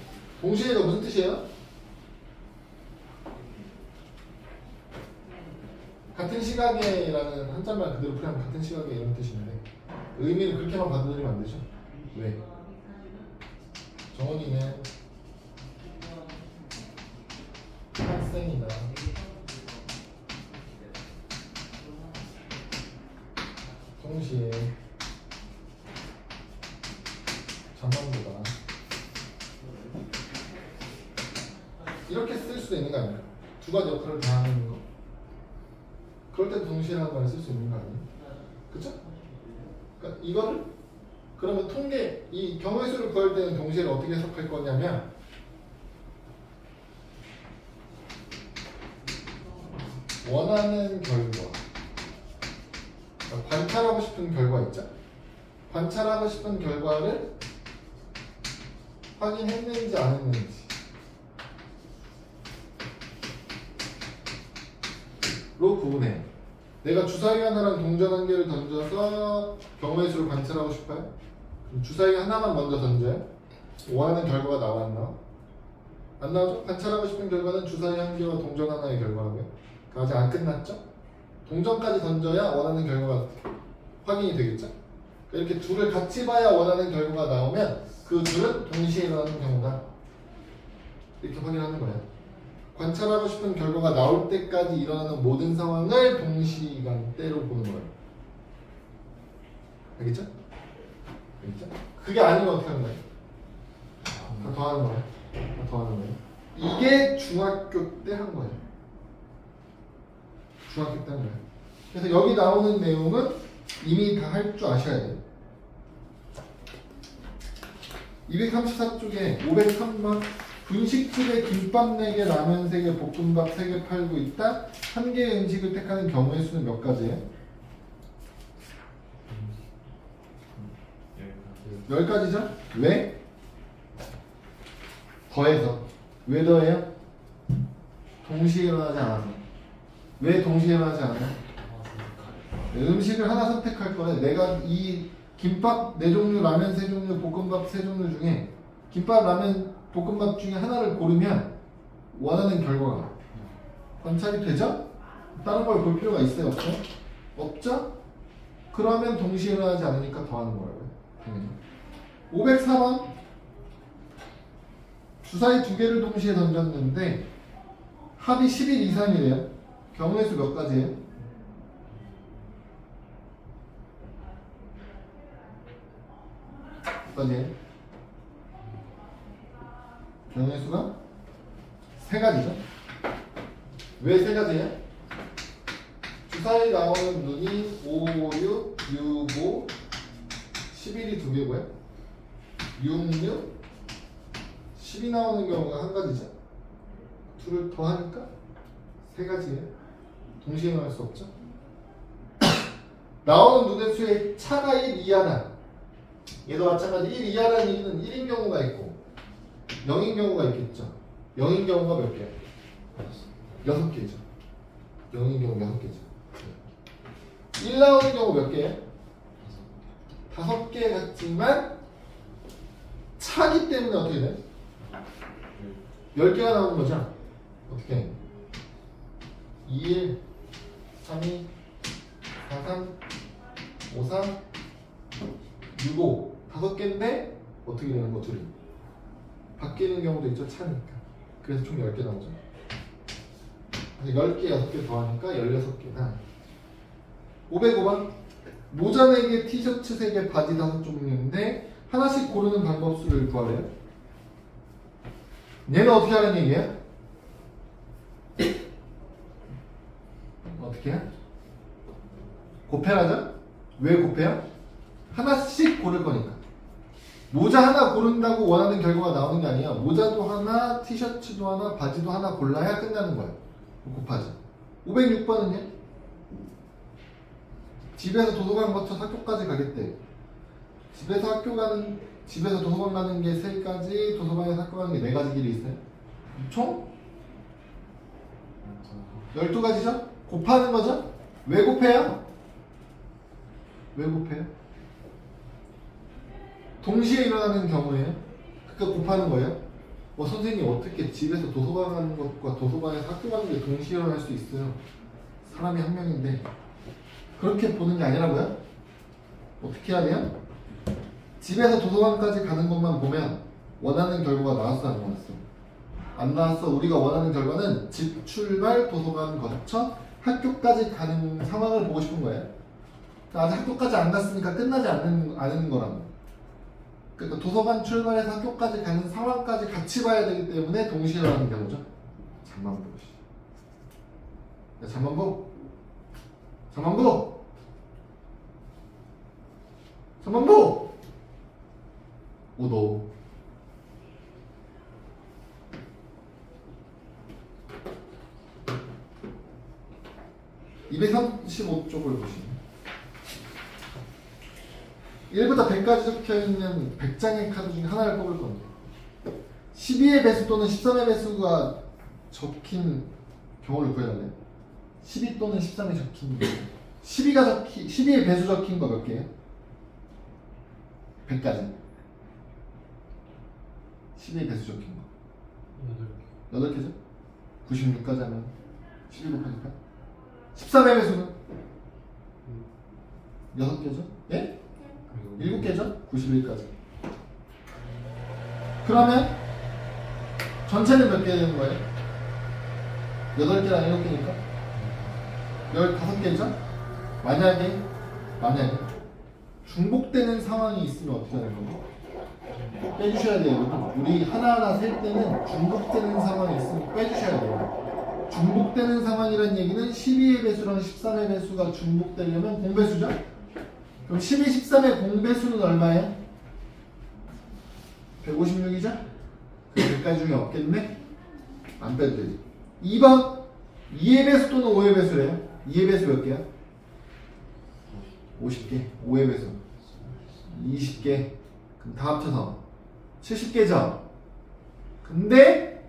동시에가 무슨 뜻이에요? 같은 시각에라는 한자말 그대로 풀이하면 같은 시각에 이런 뜻인데 의미를 그렇게만 받아들이면 안 되죠. 왜? 정원이는 학생이다. 동시에 전원보다 이렇게 쓸 수도 있는 거 아니에요? 두 가지 역할을 다 하는 거. 그럴 때도 동시에라는 말을 쓸 수 있는 거 아니에요? 그쵸? 그러니까 이거를 그러면 통계 이 경우의 수를 구할 때는 동시에 어떻게 해석할 거냐면 원하는 결과 관찰하고 싶은 결과 있죠? 관찰하고 싶은 결과를 확인했는지 안 했는지 로 구분해요. 내가 주사위 하나랑 동전 한 개를 던져서 경우의 수를 관찰하고 싶어요? 그럼 주사위 하나만 먼저 던져요? 원하는 결과가 나와 안 나와? 안 나오죠? 관찰하고 싶은 결과는 주사위 한 개와 동전 하나의 결과라고요. 아직 안 끝났죠? 동전까지 던져야 원하는 결과가 확인이 되겠죠? 이렇게 둘을 같이 봐야 원하는 결과가 나오면 그 둘은 동시에 일어나는 경우다. 이렇게 확인하는 거예요. 관찰하고 싶은 결과가 나올 때까지 일어나는 모든 상황을 동시간대로 보는 거예요. 알겠죠? 알겠죠? 그게 아니면 어떻게 하는 거예요? 다 더하는 거예요. 다 더하는 거예요. 이게 중학교 때 한 거예요. 중학교 때 한 거예요. 그래서 여기 나오는 내용은 이미 다 할 줄 아셔야 돼요. 234쪽에 503번 분식집에 김밥 4개, 라면 3개, 볶음밥 3개 팔고 있다. 한 개의 음식을 택하는 경우의 수는 몇 가지예요? 10가지죠? 왜? 더해서. 왜 더해요? 동시에 일어나지 않아서. 왜 동시에 일어나지 않아요? 음식을 하나 선택할 거래. 내가 이 김밥 4종류, 라면 3종류, 볶음밥 3종류 중에 김밥, 라면, 볶음밥 중에 하나를 고르면 원하는 결과가 관찰이 되죠? 다른 걸 볼 필요가 있어요? 없죠? 없죠? 그러면 동시에 일어나지 않으니까 더하는 거라고요. 504번 주사위 2개를 동시에 던졌는데 합이 11 이상이래요. 경우의 수 몇 가지예요? 몇 가지예요? 경우의 수가 3가지죠. 왜 3가지예요? 주사위 나오는 눈이 5, 6, 6, 5, 11이 2개고요. 6, 6, 10이 나오는 경우가 한 가지죠. 둘을 더하니까 3가지예요. 동시에 나올 수 없죠. 나오는 눈의 수의 차가 1 이하나 얘도 마찬가지 1 이하라는 얘기는 1인 경우가 있고 0인 경우가 있겠죠. 0인 경우가 몇 개야? 6개죠. 0인 경우 6개죠. 1 나오는 경우 몇 개예요? 5개 같지만 차기 때문에 어떻게 돼? 10개가 나오는 거죠. 어떻게 해? 2, 1, 3, 2, 4, 3, 5, 3, 6, 5 5개인데 어떻게 되는 거 둘이? 바뀌는 경우도 있죠. 차니까. 그래서 총 10개 나오죠. 10개, 6개 더하니까 16개다. 505번 모자 4개, 티셔츠 3개, 바지 5종류인데 하나씩 고르는 방법 수를 구하래요. 얘는 어떻게 하는 얘기야? 어떻게 해? 곱해라죠? 왜 곱해요? 하나씩 고를 거니까. 모자 하나 고른다고 원하는 결과가 나오는 게 아니야. 모자도 하나, 티셔츠도 하나, 바지도 하나 골라야 끝나는 거야. 곱하지. 506번은요? 집에서 도서관 거쳐서 학교까지 가겠대. 집에서 도서관 가는 게 3가지, 도서관에서 학교 가는 게 4가지 길이 있어요. 총 12가지죠? 곱하는 거죠? 왜 곱해요? 왜 곱해요? 동시에 일어나는 경우에요. 그러니까 곱하는 거예요. 선생님 어떻게 집에서 도서관 가는 것과 도서관에서 학교 가는 게 동시에 일어날 수 있어요? 사람이 한 명인데 그렇게 보는 게 아니라고요? 어떻게 해야 돼요? 집에서 도서관까지 가는 것만 보면 원하는 결과가 나왔어 안 나왔어? 안 나왔어. 우리가 원하는 결과는 집 출발, 도서관 거쳐 학교까지 가는 상황을 보고 싶은 거예요. 아직 학교까지 안 갔으니까 끝나지 않는 거라고. 그러니까 도서관 출발해서 학교까지 가는 상황까지 같이 봐야 되기 때문에 동시에 일어나는 경우죠. 잠만보. 잠만보. 잠만보. 잠만보. 5도. (235쪽을) 보시면 1부터 100까지 적혀있는 100장의 카드 중에 하나를 뽑을 건데 12의 배수 또는 13의 배수가 적힌 경우를 구해달래요. 12 또는 13이 적힌 경우 12의 배수 적힌 거 몇 개예요? 100까지 12의 배수 적힌 거 8개죠? 96까지 하면 12 곱하기 8 13의 배수는 6개죠? 예? 7개죠? 91까지. 그러면 전체는 몇 개 되는 거예요? 8개랑 7개니까 15개죠? 만약에 중복되는 상황이 있으면 어떻게 하는 거예요? 빼주셔야 돼요. 우리 하나하나 셀 때는 중복되는 상황이 있으면 빼주셔야 돼요. 중복되는 상황이란 얘기는 12의 배수랑 13의 배수가 중복되려면 공배수죠? 그럼 12, 13의 공배수는 얼마예요? 156이죠? 그 100가지 중에 없겠네? 안 빼도 되지. 2번 2의 배수 또는 5의 배수래요. 2의 배수 몇 개야? 50개. 5의 배수 20개. 그럼 다 합쳐서 70개죠? 근데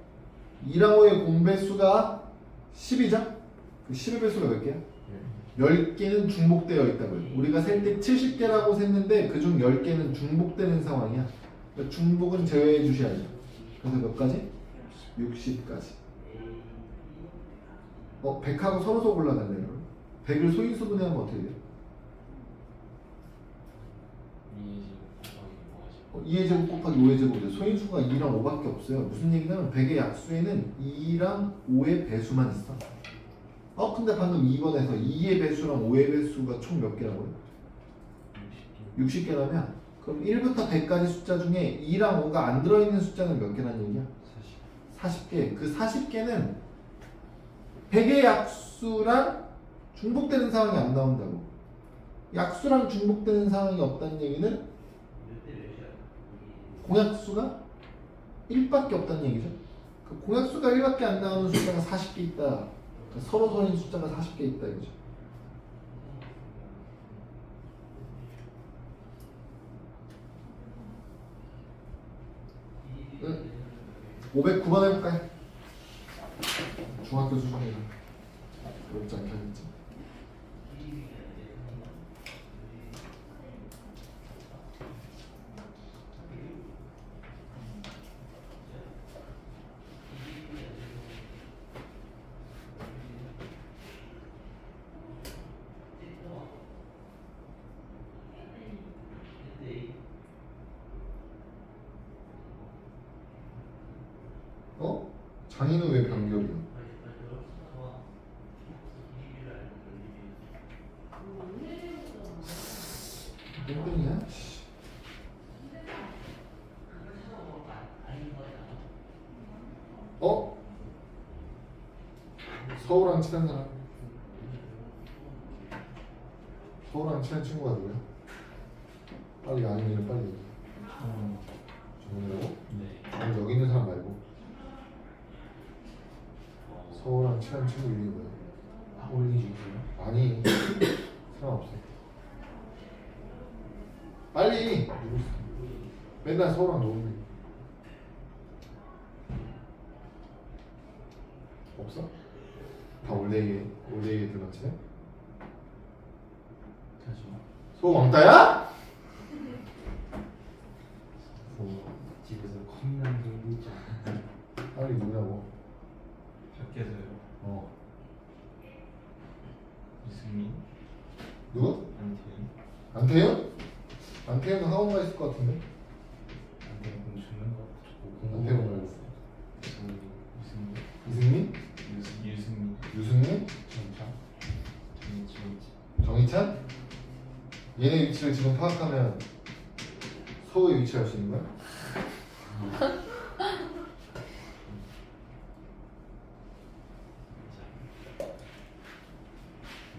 2랑 5의 공배수가 10이죠? 그 10의 배수가 몇 개야? 10개는 중복되어 있다고요. 우리가 셀 때 70개라고 셌는데 그중 10개는 중복되는 상황이야. 그러니까 중복은 제외해 주셔야죠. 그래서 몇 가지? 60까지. 100하고 서로 골라달래요. 100을 소인수분해하면 어떻게 돼요? 2의 제곱 곱하기 5의 제곱이죠. 소인수가 2랑 5밖에 없어요. 무슨 얘기냐면 100의 약수에는 2랑 5의 배수만 있어. 근데 방금 2번에서 2의 배수랑 5의 배수가 총 몇 개라고요? 60개라면 그럼 1부터 100까지 숫자 중에 2랑 5가 안 들어있는 숫자는 몇 개라는 얘기야? 40개. 그 40개는 100의 약수랑 중복되는 상황이 안 나온다고. 약수랑 중복되는 상황이 없다는 얘기는 공약수가 1밖에 없다는 얘기죠. 그 공약수가 1밖에 안 나오는 숫자가 40개 있다. 서로 서인 숫자가 40개 있다 이거죠. 응. 509번 해볼까요? 중학교 수준이라 어렵지 않게 하겠지. 장인은 왜 변경이야? 땡땡이야? 서울랑 친한 사람? 서울랑 친한 친구가 누구야? 빨리 아니면 빨리 얘기해. 정훈이라고?
네.
아니 여기 있는 사람 말고 서울랑 친한 친구 이름이 뭐야?
올리기 중이세요?
아니 사람 없어. 빨리 누구 있어? 맨날 서울랑 노는데 없어? 다 올레이에 들어갔지?
잠시만.
소왕따야?
집에서 컵라면 들고 있잖아.
빨리 누구냐고.
밖에서요. 이승민,
누구?
안태현.
안태현? 안태현은 학원 가 있을 것 같은데?
안태현 공 죽는 거 같고
안태현 말고
이승민,
이승민?
유승민,
유승민? 정희찬? 얘네 위치를 지금 파악하면 서우에 위치할 수 있는 거야?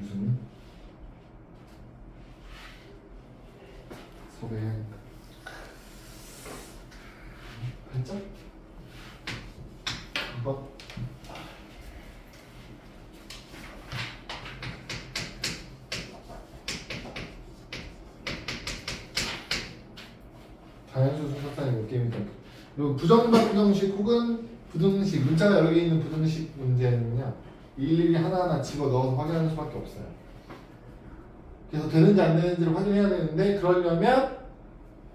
유승민? 섭외해야겠다. 그리고 부정반정식 혹은 부등식, 문자가 여러 개 있는 부등식 문제는요, 일일이 하나하나 집어넣어서 확인하는 수밖에 없어요. 그래서 되는지 안 되는지를 확인해야 되는데, 그러려면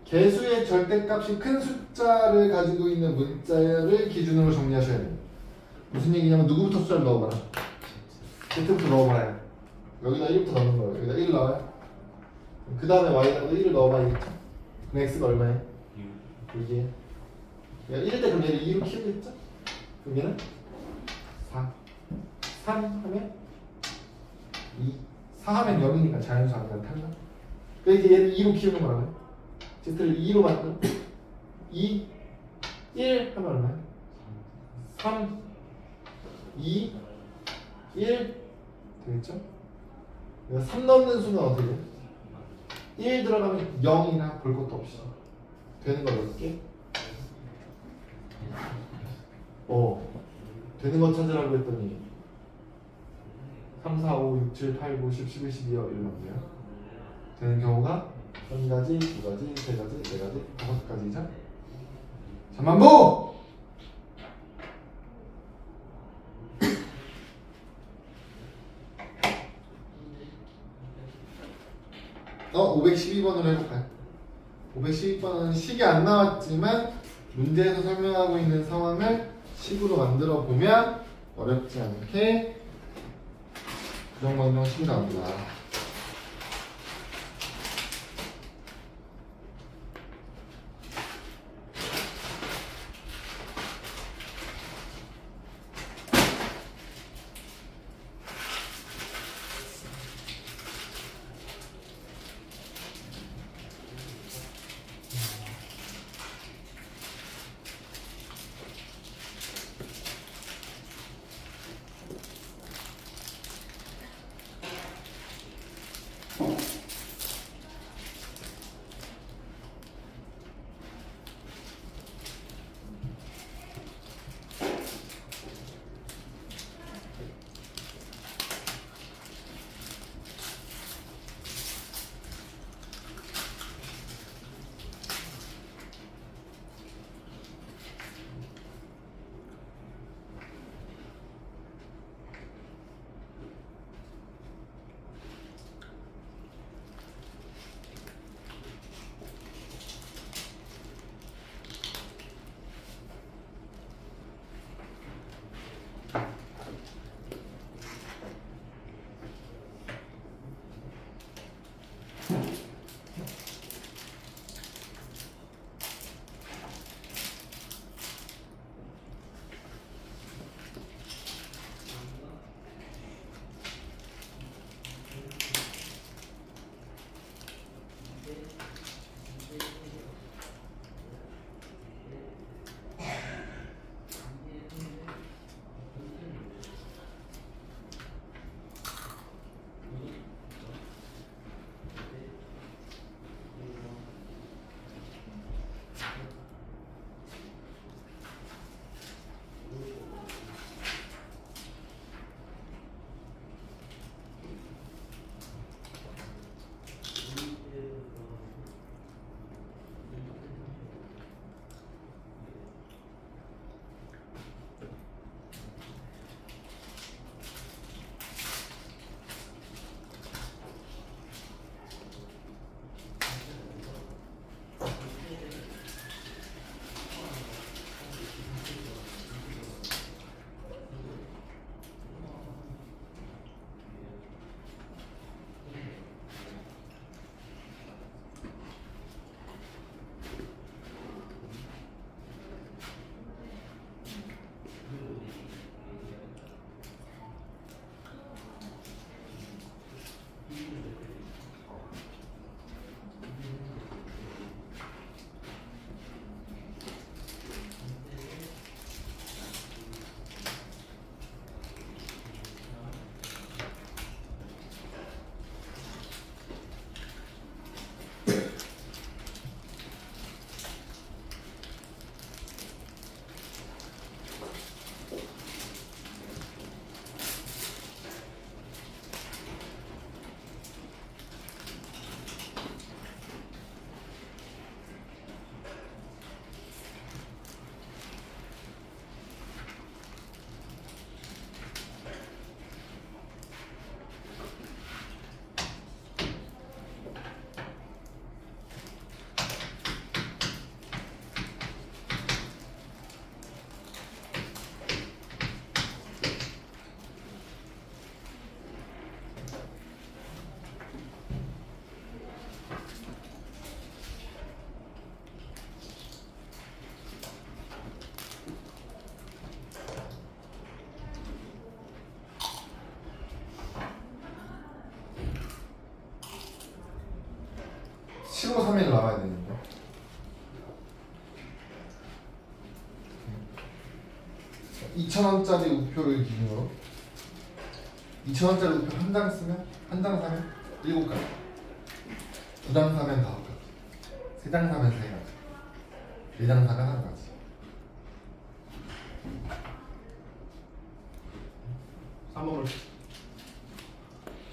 개수의 절대값이 큰 숫자를 가지고 있는 문자를 기준으로 정리하셔야 돼요. 무슨 얘기냐면 누구부터 숫자를 넣어봐라. Z부터 넣어봐요. 여기다 1부터 넣는 거예요. 여기다 1 넣어요. 그 다음에 Y에다가 1을 넣어봐야겠죠. 그럼 X가 얼마예요? 6이에요. 1일 때 그럼 얘를 2로 키우겠죠? 그럼 얘는 4. 3 하면 2. 4 하면 0이니까 자연수 아니라 탈락. 그러니까 얘를 2로 키우는 거라고요. Z를 2로 만들어. 2, 1 하면 얼마야? 3, 2, 1 되겠죠? 3 넣는 수는 어떻게 돼? 1 들어가면 0이나 볼 것도 없이 되는 거 몇 개? 되는 거 찾으라고 했더니 3, 4, 5, 6, 7, 8, 9, 10, 11, 12 이러는데요. 되는 경우가 1가지, 2가지, 3가지, 4가지, 5가지죠. 잠만보! 512번으로 해볼까요? 512번은 식이 안 나왔지만 문제에서 설명하고 있는 상황을 식으로 만들어 보면 어렵지 않게 부정반정식이 나옵니다. 2,000원짜리 우표를 기준으로 2,000원짜리 우표 한 장 쓰면 한 장 사면 7가지, 2장 사면 5가지, 3장 사면 3가지, 4장 사면 1가지. 한번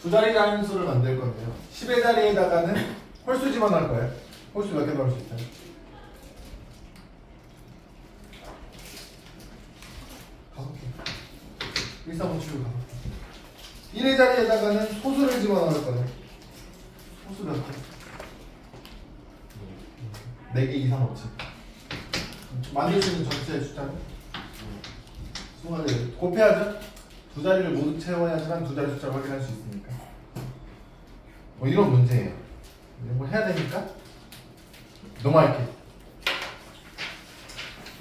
두 자리 자연수를 만들 건데요. 10의 자리에다가는 홀수 집어넣을 거예요. 홀수 몇 개 넣을 수 있어요? 5개. 1, 3, 5, 7, 5개. 1의 자리에다가는 소수를 집어넣을 거예요. 소수 몇 개? 4개, 2, 3, 5, 7. 만들 수 있는 전체 숫자는 24개. 곱해야죠? 두 자리를 모두 채워야지만 두 자리 숫자를 확인할 수 있으니까. 뭐 이런 문제예요. 이런 걸 해야 되니까 넘어갈게.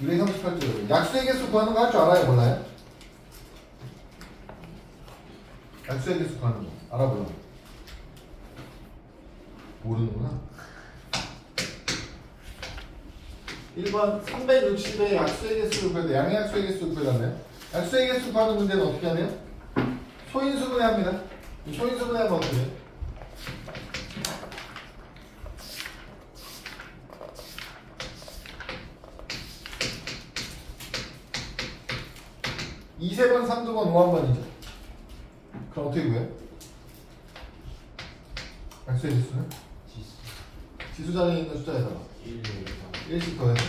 238조. 약수의 개수 구하는 거 할 줄 알아요? 몰라요? 약수의 개수 구하는 거 알아볼라? 모르는구나. 1번 360의 약수의 개수를 구해야 돼. 양의 약수의 개수를 구해놨나요? 약수의 개수 구하는 문제는 어떻게 하나요? 소인수분해 합니다. 소인수분해 하면 어떻게 돼요? 이 세 번, 3두 번, 5 한 번이죠. 그럼 어떻게 구해요? 약수의 개수는? 지수 자리에 있는 숫자에다가 1씩 더해서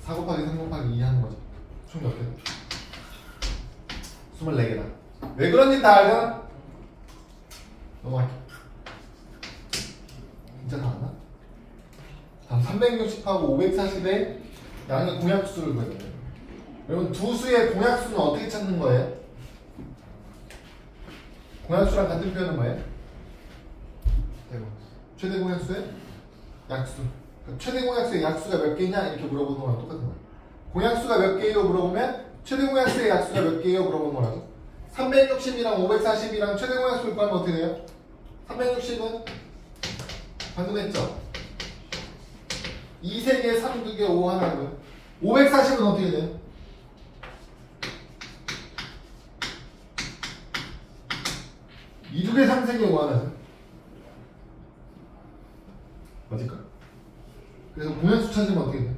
4 곱하기 3 곱하기 2 하는 거죠. 총 몇 개? 24개다. 왜 그런지 다 알잖아? 넘어갈게. 진짜 다 알나? 다음 360하고 540의 양의 공약수를 구해야 돼요. 여러분 두 수의 공약수는 어떻게 찾는 거예요? 공약수랑 같은 표현은 뭐예요? 최대 공약수의 약수. 최대 공약수의 약수가 몇 개냐 이렇게 물어보는 거랑 똑같은 거예요. 공약수가 몇 개예요 물어보면 최대 공약수의 약수가 몇 개예요 물어보는 거라고. 360이랑 540이랑 최대 공약수를 구하면 어떻게 돼요? 360은 방금 했죠? 2, 3개, 3, 2개, 5 하나고요. 540은 어떻게 돼요? 이 2개, 3, 3개, 5 하나죠. 맞을까? 그래서 공약수 찾으면 어떻게 돼요?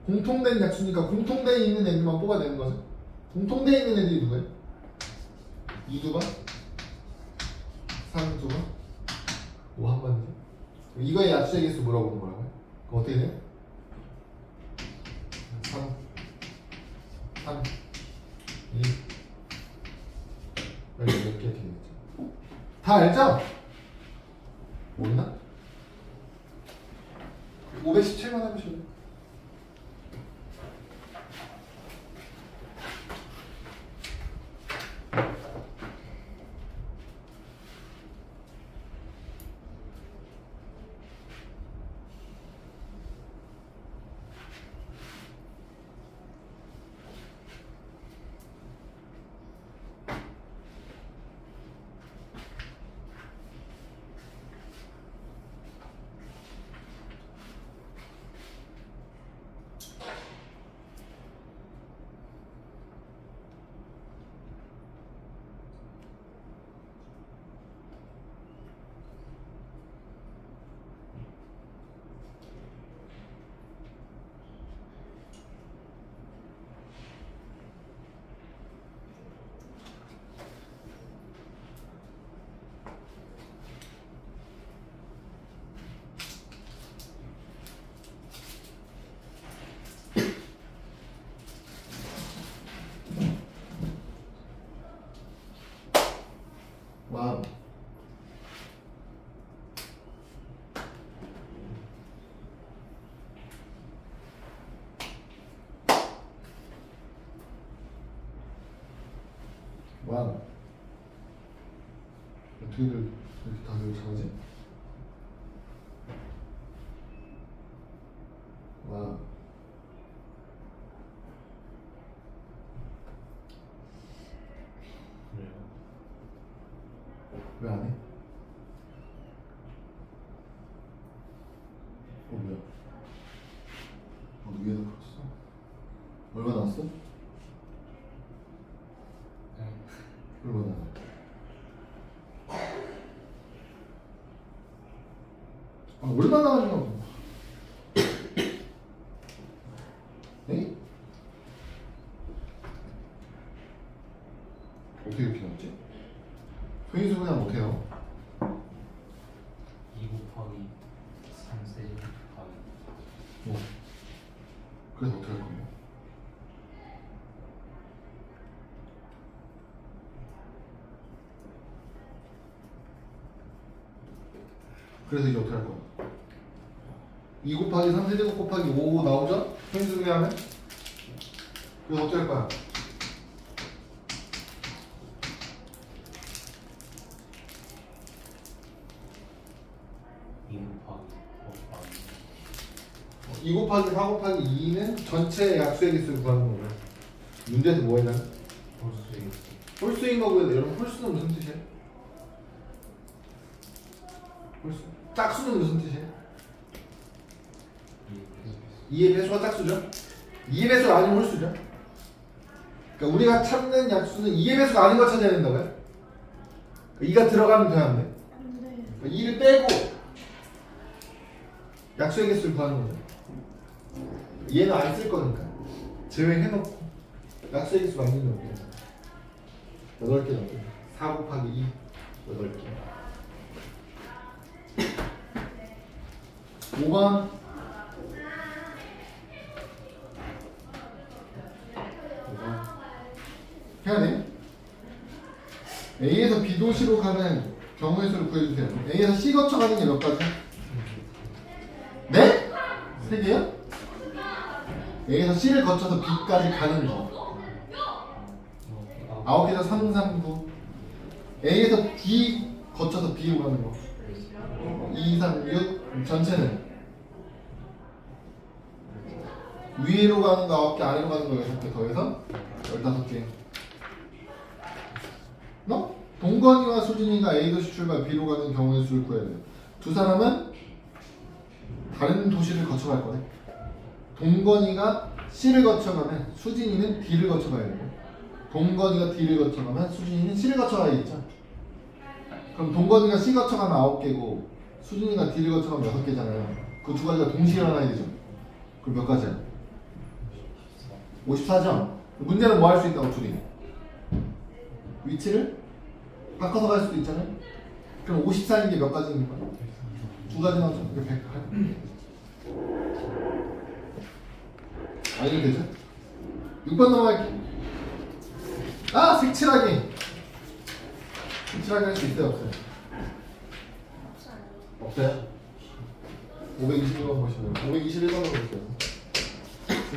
공통된 약수니까 공통대에 있는 애들만 뽑아야 되는 거죠. 공통대에 있는 애들이 누구예요? 2두번, 3두번, 5 한 번이죠. 이거의 약수의 개수 물어보는 거라고요. 그럼 어떻게 돼요? 3, 2, 몇 개 이렇게 되겠죠. 다 알죠? 모르나? 517번 해보실래요? 와우. 와우. 어떻게들 이렇게 다들 잘하지? 와우. 왜 안 해? 뭐야? 너 위에다 풀었어? 나왔어?
네.
얼마나? 아, 얼마나 나왔냐고. 네? 어떻게 이렇게 나왔지? 소인수 그냥 못해요.
2 곱하기 3세제곱 곱하기
그래서 어떻게 할 거예요? 그래서 이제 어떻게 할 거야? 2 곱하기 3세제곱 곱하기 5 나오죠? 소인수 그냥 하면? 그래서 어떻게 할 거야? 2 곱하기 4 곱하기 2는 전체 약수의 개수를 구하는 거고요. 문제에서 뭐 했나요? 홀수인 거고요. 여러분 홀수는 무슨 뜻이에요? 홀수. 짝수는 무슨 뜻이에요? 2의 배수가 짝수죠? 2의 배수가 아닌 홀수죠? 그러니까 우리가 찾는 약수는 2의 배수가 아닌 거 찾아야 된다고요? 그러니까 2가 들어가면 돼야 안 돼? 그러니까 2를 빼고 약수의 개수를 구하는 거죠. 얘는 안 쓸 거니까 제외해놓고 약수의 개수 만드는 거예요. 8개 넣을게요. 4 곱하기 2 8개. 5번 5번 해야 돼. A에서 B 도시로 가는 경우의 수를 구해주세요. A에서 C 거쳐가는 게 몇 가지? 네? 3개요? A에서 C를 거쳐서 B까지 가는 거 9개에서 3, 3, 9 A에서 D 거쳐서 B로 가는 거 2, 3, 6 전체는 위로 가는 거 9개 아래로 가는 거 6개 더해서 15개 너? 동건이와 수진이가 A 도시 출발 B로 가는 경우의 수를 구해야 돼요. 두 사람은 다른 도시를 거쳐갈 거네. 동건이가 C를 거쳐가면 수진이는 D를 거쳐가야 돼요. 동건이가 D를 거쳐가면 수진이는 C를 거쳐가야겠죠. 그럼 동건이가 C 거쳐가면 9개고 수진이가 D를 거쳐가면 6개잖아요. 그 두 가지가 동시에 일어나야 되죠. 그럼 몇 가지야? 54죠? 문제는 뭐 할 수 있다고 둘이? 위치를 바꿔서 갈 수도 있잖아요. 그럼 54인 게 몇 가지입니까? 두 가지 나오죠. 100. 알게 되죠? 6번 넘어갈게. 아! 색칠하기! 색칠하기 할 수 있어요? 없어요? 없어요? 521번 보시면 521번으로 볼게요.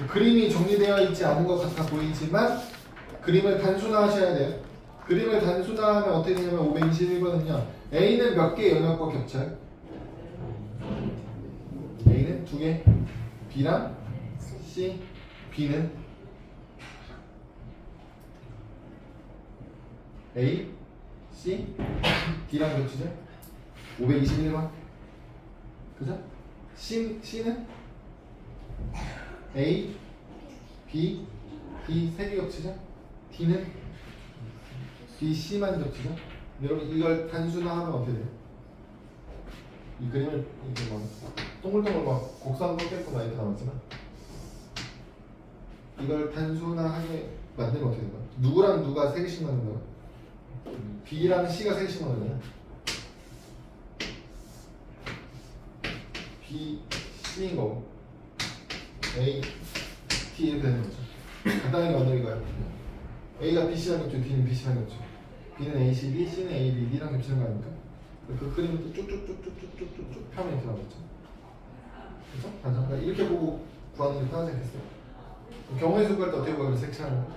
그림이 정리되어 있지 않은 것 같아 보이지만 그림을 단순화하셔야 돼요. 그림을 단순화하면 어떻게 되냐면 521번은요 A는 몇 개의 영역과 겹쳐요? A는 2개, B랑 C, B는 A, C, D랑 겹치죠? 521번 그죠? C는 A, B, D 3개 겹치죠? D는 B, C만 겹치죠? 여러분 이걸 단순화하면 어떻게 돼요? 이 그림을 이렇게 막 동글동글 막 곡선 꺾겠구나 이렇게 나왔지만 이걸 단순화하게 만들면 어떻게 될까요? 누구랑 누가 3개씩 만든다고? B랑 C가 3개씩 만들잖아요. B, C인 거고 A, T 이렇게 되는 거죠. 간단하게 만들기가요. A가 B, C랑 겹치고 D는 B, C랑 겹치고 B는 A, C, D, C는 A, B, D랑 겹치는 거 아닙니까? 그 그림을 또 쭉쭉쭉쭉쭉쭉쭉 펴면 이렇게 나오겠죠. 그렇죠? 그러니까 이렇게 보고 구하는 게 편하지 않겠어요? 경우의 수 구할 때 어떻게 구하면 색칠하는 거?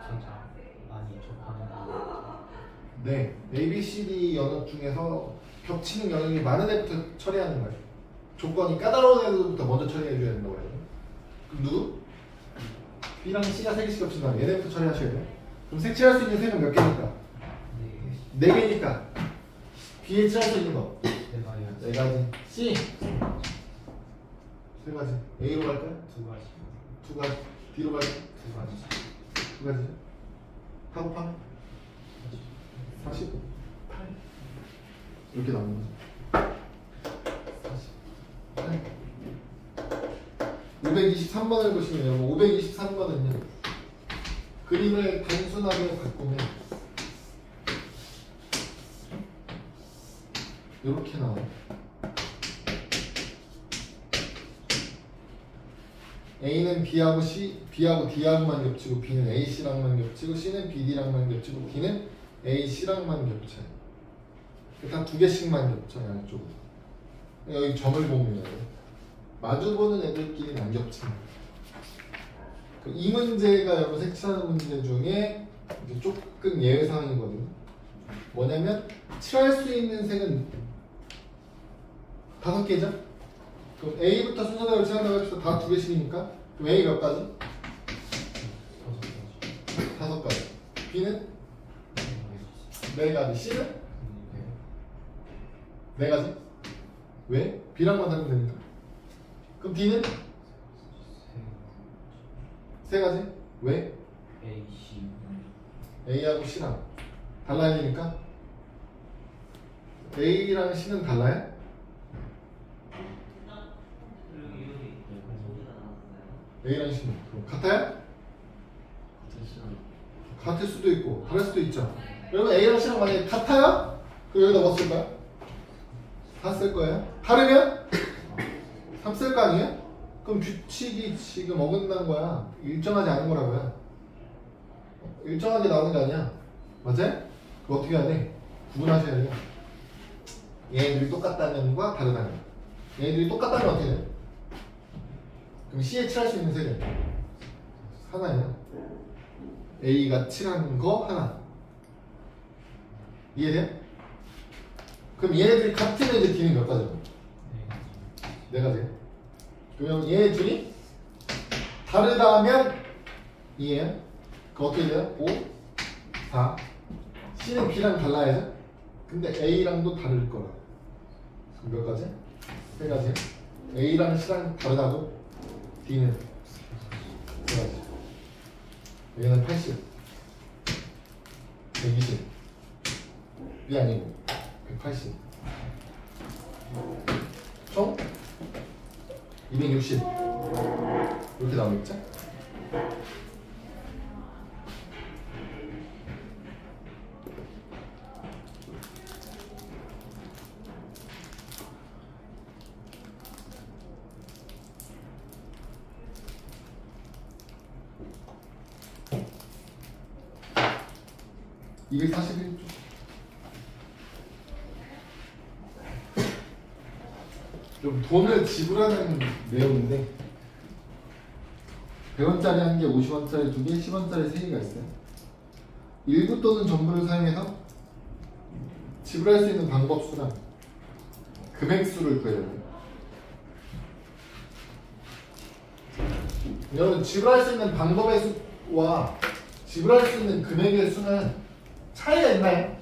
진짜 많이 접하는 거.
네, A, B, C, D 영역 중에서 겹치는 영역이 많은 애부터 처리하는 거예요. 조건이 까다로운 애들부터 먼저 처리해줘야 된다고 해요. 그럼 누구? B랑 C가 3개씩 겹친다면 얘네부터 처리하셔야 돼요. 그럼 색칠할 수 있는 색은 몇 개니까? 4개니까 B에 칠할 수 있는 거 4가지 C 세 가지. A로 갈까요?
두 가지.
두 가지. B로 갈까요?
두 가지.
두 가지죠. 다 곱하면 48 이렇게 나오는 거죠. 48 523번을 보시면 여러분 523번은요 그림을 단순하게 바꾸면 이렇게 나와요. A는 B하고 D하고만 겹치고 B는 AC랑만 겹치고 C는 BD랑만 겹치고 D는 AC랑만 겹쳐요. 다 두 개씩만 겹쳐요. 양쪽으로. 여기 점을 보면 마주보는 애들끼리는 안 겹칩니다. 이 문제가 여러분 색칠하는 문제 중에 이제 조금 예외사항이거든요. 뭐냐면 칠할 수 있는 색은 5개죠? 그럼 A부터 순서대로 칠한다고 합시다. 다 2개씩이니까 그럼 A 몇 가지? 5가지. B는 4가지. C는 4가지? 왜? B랑만 하면 되니까. 그럼 D는 3가지? 왜?
A, C.
A하고 C랑 달라야 되니까 A랑 C는 달라요? A랑 C는 그럼 같아요? 같을 수도 있고 다를 수도 있죠. 여러분 A랑 C랑 만약에 같아요? 그럼 여기다 뭐 쓸까요? 4 쓸 거예요. 다르면 3 쓸 거 아니에요? 그럼 규칙이 지금 어긋난 거야. 일정하지 않은 거라고요. 일정하게 나오는 게 아니야. 맞아요? 그거 어떻게 해야 돼? 구분하셔야 돼요. 얘네들이 똑같다는 과 다르다는 거. 얘네들이 똑같다면 어떻게 돼? 그럼 C에 칠할 수 있는 색은 하나예요. A가 칠한 거 하나. 이해돼요? 그럼 얘네들이 같은 애들 D는 몇 가지죠? 4가지. 그러면 얘네 둘이 다르다면 이해요? 그럼 어떻게 돼요? 5, 4. C는 B랑 달라야죠? 근데 A랑도 다를 거라. 그럼 몇 가지? 3가지. A랑 C랑 다르다고? D는 3가지. 얘는 80, 120. B 아니고 180. 총 260. 이렇게 나오겠죠? 이게 41조. 좀 돈을 지불하는 내용인데 100원짜리 한 개, 50원짜리 2개, 10원짜리 3개가 있어요. 일부 또는 전부를 사용해서 지불할 수 있는 방법수랑 금액수를 구해야 돼요. 여러분 지불할 수 있는 방법의 수와 지불할 수 있는 금액의 수는 차이가 있나요?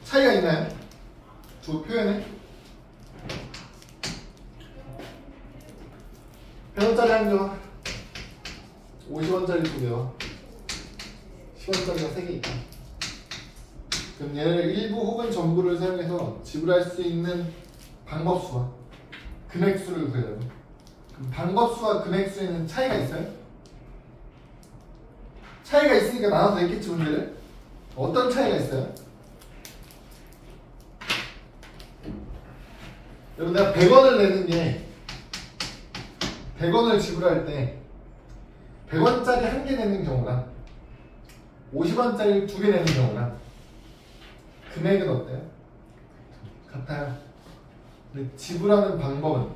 차이가 있나요? 두 표현에 100원짜리 한 개와 50원짜리 2개와 10원짜리가 3개 있다. 그럼 얘네를 일부 혹은 전부를 사용해서 지불할 수 있는 방법수와 금액수를 구해요. 그럼 방법수와 금액수에는 차이가 있어요? 차이가 있으니까 나눠도 됐겠지 문제를? 어떤 차이가 있어요? 여러분 내가 100원을 내는 게 100원을 지불할 때 100원짜리 한 개 내는 경우랑 50원짜리 2개 내는 경우랑 금액은 어때요? 같아요. 근데 지불하는 방법은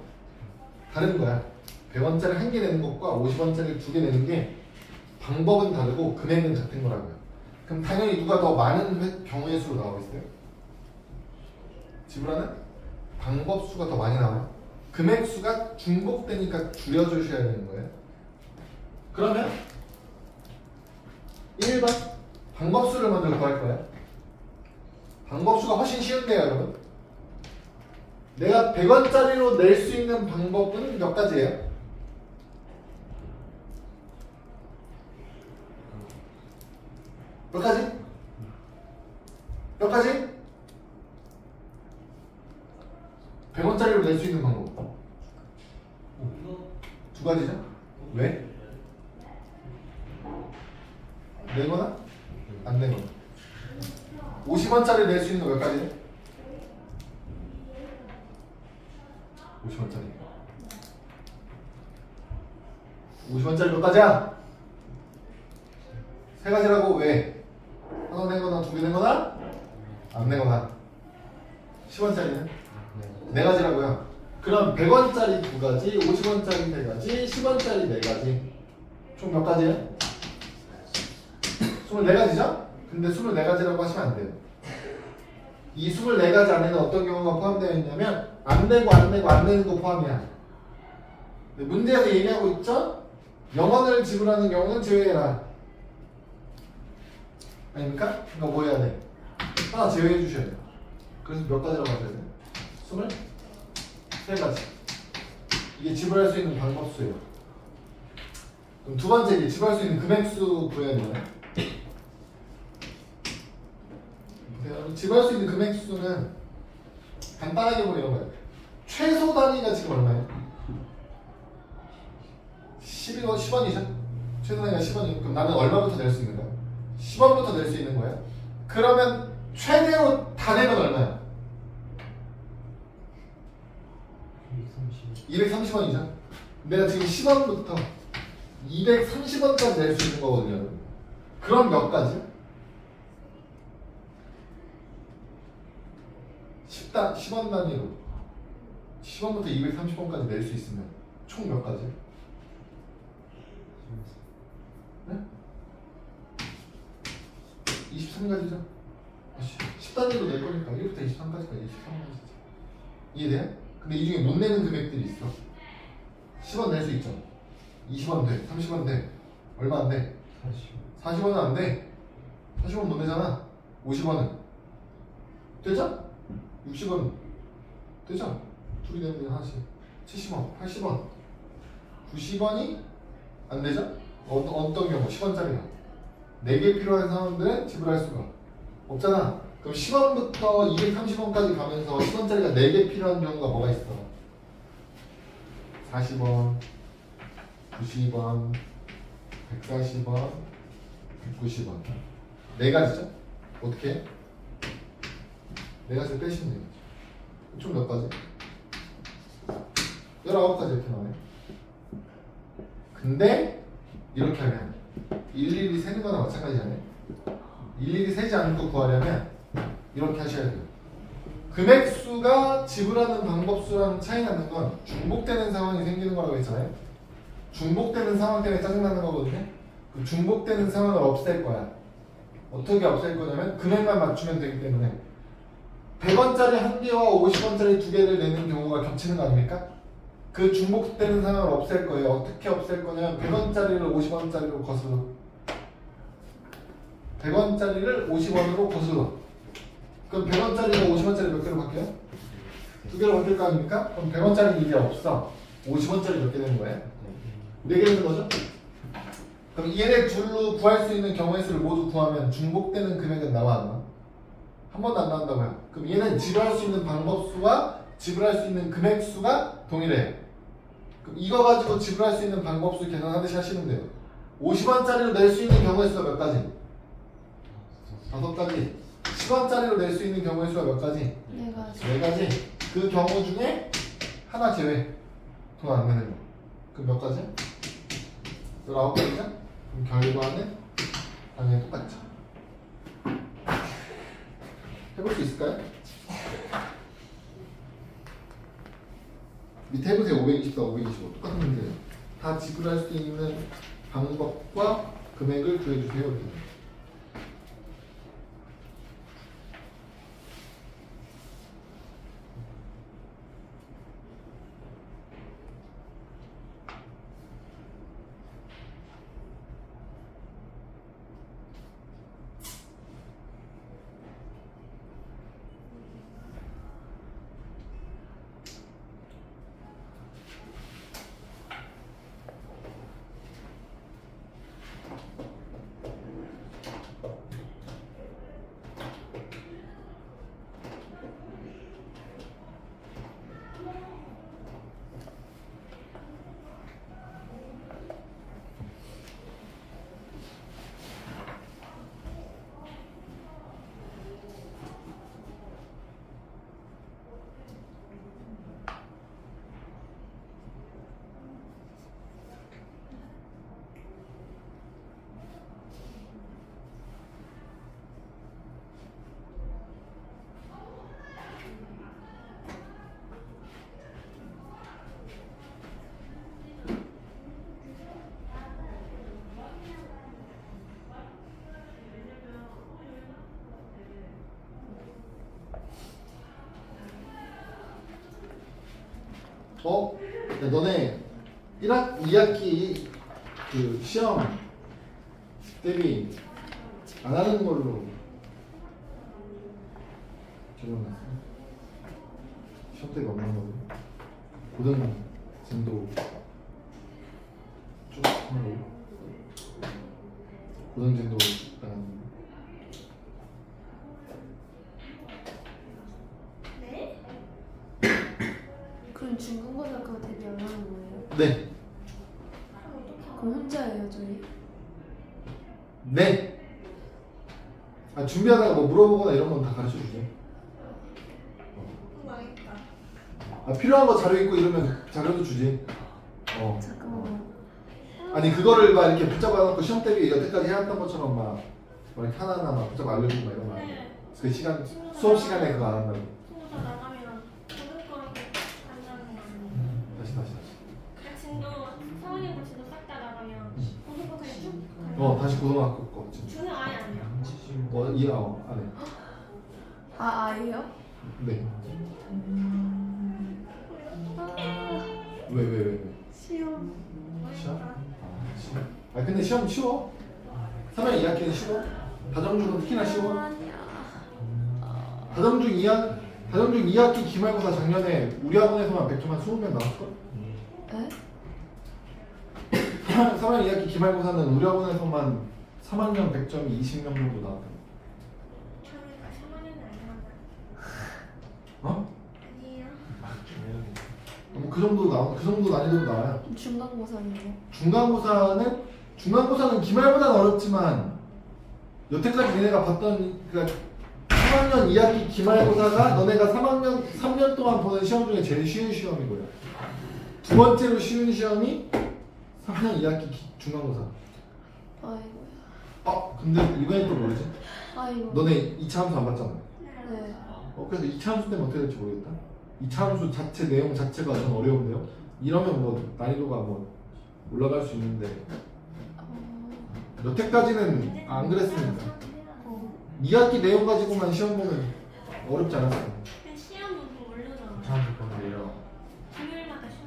다른 거야. 100원짜리 한 개 내는 것과 50원짜리 2개 내는 게 방법은 다르고 금액은 같은 거라고요. 그럼 당연히 누가 더 많은 경우의 수로 나오고 있어요? 지불하는 방법 수가 더 많이 나와요. 금액 수가 중복되니까 줄여주셔야 되는 거예요. 그러면 1번 방법 수를 먼저 구할 거예요. 방법 수가 훨씬 쉬운데요, 여러분. 내가 100원짜리로 낼 수 있는 방법은 몇 가지예요? 몇 가지? 몇 가지? 100원짜리로 낼 수 있는 방법 두 가지죠? 왜? 내거나 안 내거나 50원짜리 낼 수 있는 거 몇 가지? 50원짜리 50원짜리 몇 가지야? 세 가지라고. 왜? 하나 내거나 두 개 내거나 안 내거나 10원짜리는 네 가지라고요. 그럼 100원짜리 두 가지, 50원짜리 네 가지, 10원짜리 네 가지 총 몇 가지예요? 24가지죠? 근데 24가지라고 하시면 안 돼요. 이 24가지 안에는 어떤 경우가 포함되어 있냐면 안 내고 안 내고 안 내는 거 포함이야. 문제에서 얘기하고 있죠? 0원을 지불하는 경우는 제외해라. 아닙니까? 그러니까 뭐 해야 돼? 하나 제외해 주셔야 돼요. 그래서 몇 가지라고 하셔야 돼요? 23가지. 이게 지불할 수 있는 방법수예요. 그럼 두 번째, 이게 지불할 수 있는 금액수 구해야 되나요? 지불할 수 있는 금액수는 간단하게 보면 이런 거예요. 최소 단위가 지금 얼마예요? 10원이죠? 최소 단위가 10원이고 그럼 나는 얼마부터 낼 수 있는 거야? 10원부터 낼 수 있는 거예요? 그러면 최대로 다 내면 얼마야? 230원이죠? 내가 지금 10원부터 230원까지 낼 수 있는 거거든요. 그럼 몇 가지? 10원 단위로 10원부터 230원까지 낼 수 있으면 총 몇 가지? 네? 23가지죠? 10단위로 낼 거니까 1부터 23까지까지 23가지죠. 이해돼요? 근데 이 중에 못 내는 금액들이 있어. 10원 낼 수 있죠? 20원 돼, 30원 돼. 얼마 안 돼? 40원은 안 돼. 40원 못 내잖아. 50원은 되죠? 60원 되죠? 둘이 내면 하나씩 70원, 80원 90원이 안 되죠? 어떤 경우? 10원짜리가 4개 필요한 사람들은 지불할 수가 없잖아. 그럼 10원부터 230원까지 가면서 10원짜리가 4개 필요한 경우가 뭐가 있어? 40원, 90원, 140원, 190원 4가지죠? 어떻게 해? 4가지를 빼시면 돼요. 총 몇 가지? 19가지 이렇게 나와요. 근데 이렇게 하면 일일이 세는 거나 마찬가지잖아요. 일일이 세지 않고 구하려면 이렇게 하셔야 돼요. 금액수가 지불하는 방법수랑 차이 나는 건 중복되는 상황이 생기는 거라고 했잖아요. 중복되는 상황 때문에 짜증나는 거거든요. 그 중복되는 상황을 없앨 거야. 어떻게 없앨 거냐면 금액만 맞추면 되기 때문에 100원짜리 한 개와 50원짜리 두 개를 내는 경우가 겹치는 거 아닙니까? 그 중복되는 상황을 없앨 거예요. 어떻게 없앨 거냐면 100원짜리를 50원짜리로 거슬러 100원짜리를 50원으로 거슬러. 그럼 100원짜리가 50원짜리 몇 개로 바뀌어요? 두 개로 바뀔 거 아닙니까? 그럼 100원짜리는 이제 없어. 50원짜리 몇 개 되는 거예요? 4개 되는 거죠? 그럼 얘네 둘로 구할 수 있는 경우의 수를 모두 구하면 중복되는 금액은 나와 안 나와? 한 번도 안 나온다고요. 그럼 얘는 지불할 수 있는 방법수와 지불할 수 있는 금액수가 동일해요. 그럼 이거 가지고 지불할 수 있는 방법수 계산하듯이 하시면 돼요. 50원짜리로 낼 수 있는 경우의 수가 몇 가지? 5가지. 10원짜리로 낼 수 있는 경우의 수가 몇 가지?
4가지.
4가지. 그 경우 중에 하나 제외. 돈 안 내는 거. 그럼 몇 가지? 19가지죠? 그럼 결과는 당연히 똑같죠. 해볼 수 있을까요? 밑에 해보세요. 524, 525 똑같은 문제예요. 다 지불할 수 있는 방법과 금액을 구해주세요. 이렇게. 야, 너네 2학기 그 시험 대비 안 하는 걸로 결론났어. 시험 대비 없는 걸로 고등 진도 쭉 하는 걸로 고등 진도 나가는
네?
그럼 중간고사 그거 대비 안 하는 거예요?
네.
그럼 어떻게
그럼 혼자예요 저희?
네. 아, 준비하다가 뭐 물어보거나 이런 건 다 가르쳐 주죠.
망했다.
아, 필요한 거 자료 있고 이러면 자료도 주지.
잠깐만.
아니 그거를 막 이렇게 붙잡아 놓고 시험 대비 여태까지 해왔던 것처럼 막 이렇게 하나하나 막 붙잡아 알려주고 막 이런 거 아니에요.
네.
그 시간 수업 시간에 그거 안 한다고.
친구가 나가면 고등과학에 간다는 거 아니에요?
다시.
그 진도 서울이 그 진도 싹 다 나가면 고등과학에 쭉
다시 고등학교 거 지금.
중요 아예 아니야.
이하 안에.
아예요?
네. 왜?
시험.
시험? 시험. 아 근데 시험 쉬워. 3학 2학기는 쉬워. 다정중은 특히나 쉬워.
아니야.
다정중 2학기 기말고사 작년에 우리 학원에서만 100점 한 20명 나왔어.
에?
3학 2학기 기말고사는 우리 학원에서만 3학년 100점이 20명 정도 나왔다.
저희가 3학년은 아니야.
어?
아니에요.
그 정도 난이도로 나와요.
중간고사인데.
중간고사는 기말보다는 어렵지만 여태까지 니네가 봤던 그러니까 3학년 2학기 기말고사가 너네가 3년 동안 보는 시험 중에 제일 쉬운 시험이고요. 두 번째로 쉬운 시험이 3학년 2학기 중간고사.
아이고야.
근데 이번엔 또 모르지?
아이고.
너네 2차 함수 안 봤잖아.
네.
그래서 2차 함수 때문에 어떻게 될지 모르겠다. 2차 함수 자체 내용 자체가 좀 어려운데요. 이러면 뭐 난이도가 뭐 올라갈 수 있는데 여태까지는 안 그랬습니다. 2학기 내용 가지고만 시험 보면 어렵지 않았어요.
시험은 좀 올려잖아.
저한테 보내요.
금요일마다 시험.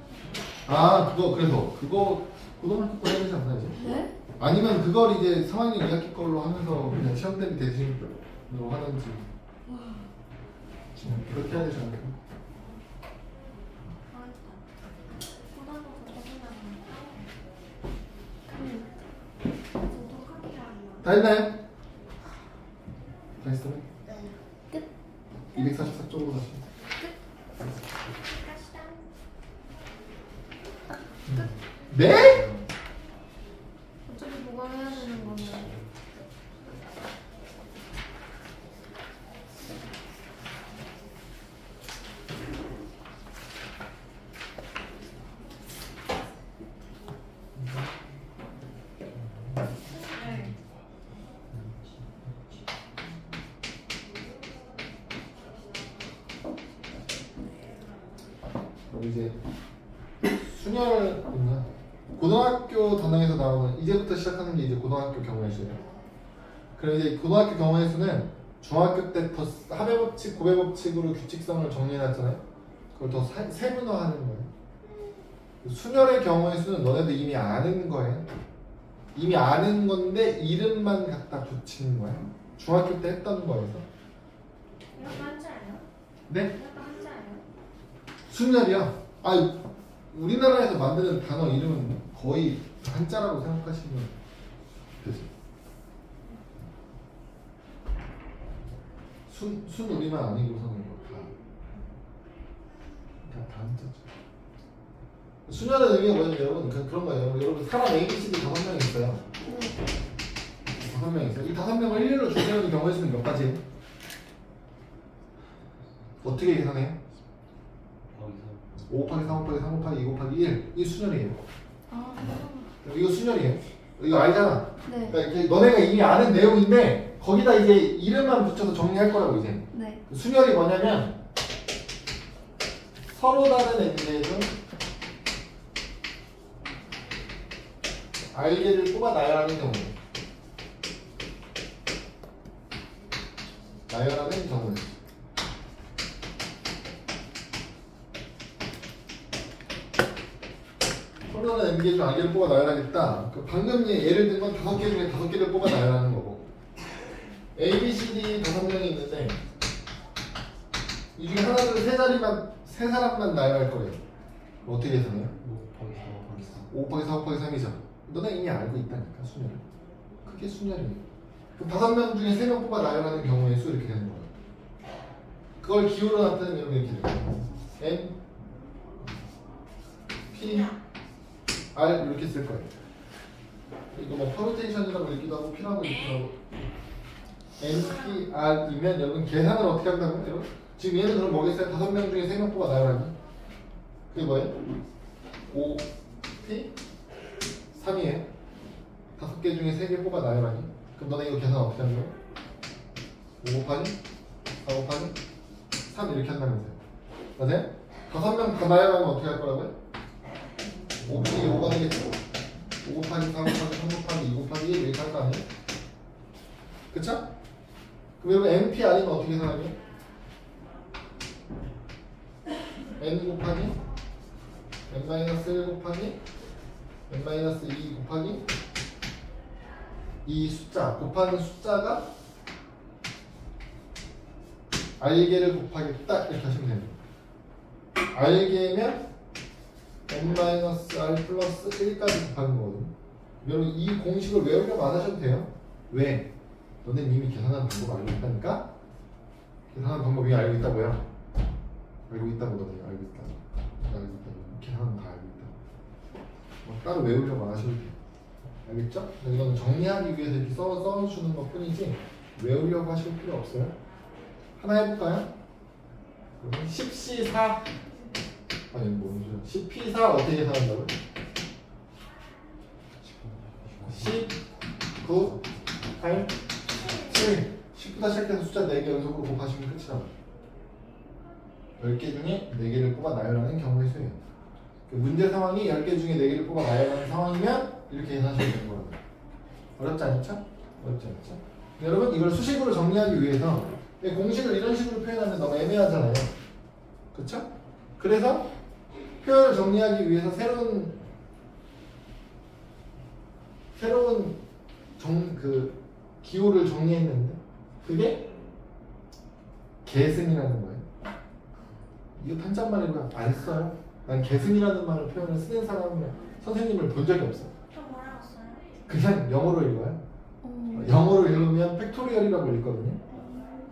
그래서 그거 고등학교 거 해야 되지 않나 이제?
네?
아니면 그걸 이제 3학년 2학기 걸로 하면서 그냥 시험 대비 대신으로 하는지 그렇게 해야 되지 않을까? 다 했나요? 다 했어요?
끝.
244쪽으로 다시. 네?
어차피 보강해야 되는 건데.
이제 순혈 있나? 고등학교 단원에서 나오는 이제부터 시작하는 게 이제 고등학교 경우의수예요. 그럼 이제 고등학교 경우의수는 중학교 때 더 합의 법칙, 고배 법칙으로 규칙성을 정리해놨잖아요. 그걸 더 세분화하는 거예요. 순혈의 경우의수는 너네도 이미 아는 거예요. 이미 아는 건데 이름만 갖다 붙이는 거예요. 중학교 때 했던 거에서.
이런 거 한자예요?
네?
이런 거 한자예요?
순혈이요? 우리나라에서 만드는 단어 이름은 거의 한자라고 생각하시면 되죠. 순우리만 아니고서는 다 한자죠. 순혈의 의미가 뭐냐면 여러분 그런 거예요. 여러분 사람 ABCD 5명 있어요. 5명 있어요. 이 5명을 일일로 주제하는 경우의 수는 몇 가지? 어떻게 계산해요? 5 곱하기 3 곱하기 3 곱하기 2 곱하기 1 이 순혈이에요. 이거 순혈이에요. 이거 알잖아.
네.
그러니까 이렇게 너네가 이미 아는 내용인데 거기다 이제 이름만 붙여서 정리할 거라고 이제.
네.
순혈이 뭐냐면 서로 다른 n제에서 r제를 뽑아 나열하는 경우. 나열하는 경우. 서로는 n개 중 r개를 뽑아 나열하겠다. 그 방금 예를 든 건 5개 중에 5개를 뽑아 나열하는 거고 A, B, C, D 5명이 있는데 이 중에 하나를 세 사람만 나열할 거예요. 어떻게 계산해요? 5 곱하기 4 곱하기 3이죠. 너네 이미 알고 있다니까 순열을. 그게 순열이에요. 그럼 5명 중에 3명 뽑아 나열하는 경우의 수 이렇게 되는 거예요. 그걸 기호로 나타내면 이렇게 돼요. N, P, R 이렇게 쓸 거예요. 이거 뭐 퍼뮤테이션이라고 읽기도 하고 P라고 읽기도 하고 N, P, R이면 여러분 계산을 어떻게 한다고요? 여러분? 지금 얘는 그럼 뭐겠어요? 5명 중에 3명 뽑아 나열하기. 그게 뭐예요? 5, P, 3이에요. 5개 중에 3개 뽑아 나열하기. 그럼 너네 이거 계산 어떻게 하는 거예요? 5 곱하기 4 곱하기 3 이렇게 한다면서요. 맞아요? 5명 다 나열하면 어떻게 할 거라고요? 5 곱하기 5가 되겠죠? 5 곱하기 4 곱하기 3 곱하기 2 곱하기 1 이렇게 할 거 아니에요? 그쵸? 그럼 여러분 NPR이면 어떻게 계산하게요? N 곱하기 N-1 곱하기 N-2 곱하기 이 숫자 곱하는 숫자가 R개를 곱하겠다 이렇게 하시면 됩니다. R개면 N-R 플러스 1까지 곱하는 거거든요. 여러분 이 공식을 외우려고 안 하셔도 돼요. 왜? 너네 이미 계산하는 방법 알고 있다니까? 계산하는 방법 이미 알고 있다고요? 알고 있다고 너네 알고 있다고 알고 있다고 계산하는 거 다 알고 있다고 뭐 따로 외우려고 안 하셔도 돼요. 알겠죠? 이거는 정리하기 위해서 이렇게 써주는 것 뿐이지 외우려고 하실 필요 없어요. 하나 해볼까요? 10C4 아니 뭐죠? 10P4 어떻게 계산한다고요? 10, 9, 8, 7 10보다 시작해서 숫자 4개 연속으로 곱하시면 끝이라고. 10개 중에 4개를 뽑아 나열하는 경우의 수예요. 그 문제 상황이 10개 중에 4개를 뽑아 나열하는 상황이면 이렇게 계산하시면 되는 거라고요. 어렵지 않죠? 어렵지 않죠? 여러분 이걸 수식으로 정리하기 위해서 공식을 이런 식으로 표현하면 너무 애매하잖아요. 그쵸? 그래서 표현을 정리하기 위해서 새로운 기호를 정리했는데 그게 계승이라는 거예요. 이거 탄짠말이고요. 안 써요. 난 계승이라는 말을 표현을 쓰는 사람을 선생님을 본 적이 없어요.
또 뭐라고 써요?
그냥 영어로 읽어요. 영어로 읽으면 팩토리얼이라고 읽거든요.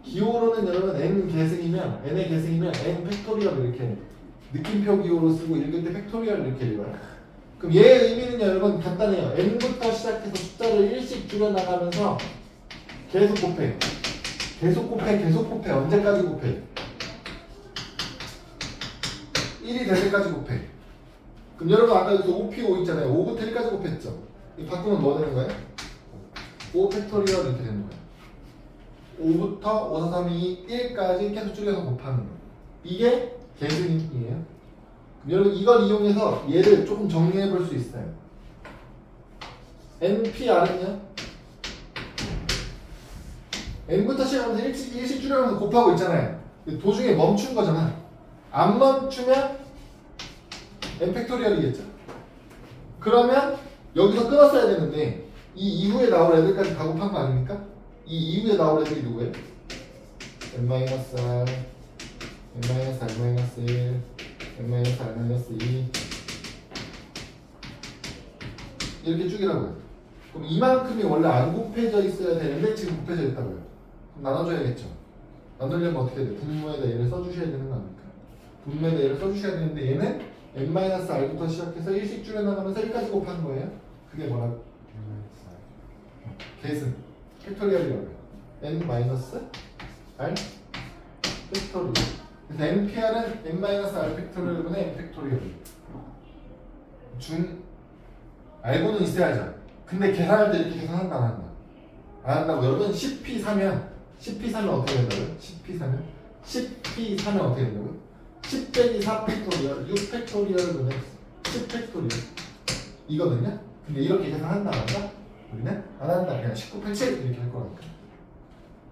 기호로는 여러분 n 계승이면 n의 계승이면 n 팩토리얼 이렇게 느낌표 기호로 쓰고 읽을 때 팩토리얼 이렇게 읽어요. 그럼 얘의 의미는 여러분 간단해요. n부터 시작해서 숫자를 1씩 줄여나가면서 계속 곱해. 계속 곱해. 언제까지 곱해? 1이 될 때까지 곱해. 그럼 여러분 아까 여기서 5P5 있잖아요. 5부터 1까지 곱했죠. 이 바꾸면 뭐 되는 거예요? 5 팩토리얼 이렇게 되는 거예요. 5부터 5, 4, 3, 2, 1까지 계속 줄여서 곱하는 거예요. 이게 계승이에요. 여러분 이걸 이용해서 얘를 조금 정리해 볼 수 있어요. NPR은요? N부터 시작하면서 1씩 줄여가면서 곱하고 있잖아요. 도중에 멈춘 거잖아. 안 멈추면 N 팩토리얼이겠죠. 그러면 여기서 끊었어야 되는데 이 이후에 나올 애들까지 다 곱한 거 아닙니까? 이 이후에 나올 애들이 누구예요? N-R, N-R, R-1, N-R-R-2 이렇게 쭉이라고요. 그럼 이만큼이 원래 안 곱해져 있어야 되는데 지금 곱해져 있다고요. 그럼 나눠줘야겠죠. 나누려면 어떻게 돼요? 분모에다 얘를 써주셔야 되는 거 아닙니까? 분모에다 얘를 써주셔야 되는데 얘는 N-R부터 시작해서 1씩 줄여나가면서 1까지 곱하는 거예요. 그게 뭐라고? 계승 팩토리얼이라고요. N-R 팩토리얼. 그래서 NPR은 N-R 팩토리얼분의 N 팩토리얼이에요. 알고는 있어야죠. 근데 계산할 때 이렇게 계산한다 안 한다? 안 한다고. 여러분 10P 사면 어떻게 된다고요? 10P 사면 어떻게 된다고요? 10 빼기 4 팩토리얼 6 팩토리얼분의 10 팩토리얼 이거든요. 근데 이렇게 계산한다 안 한다? 우리는 안 한다. 그냥 19, 87 이렇게 할 거니까.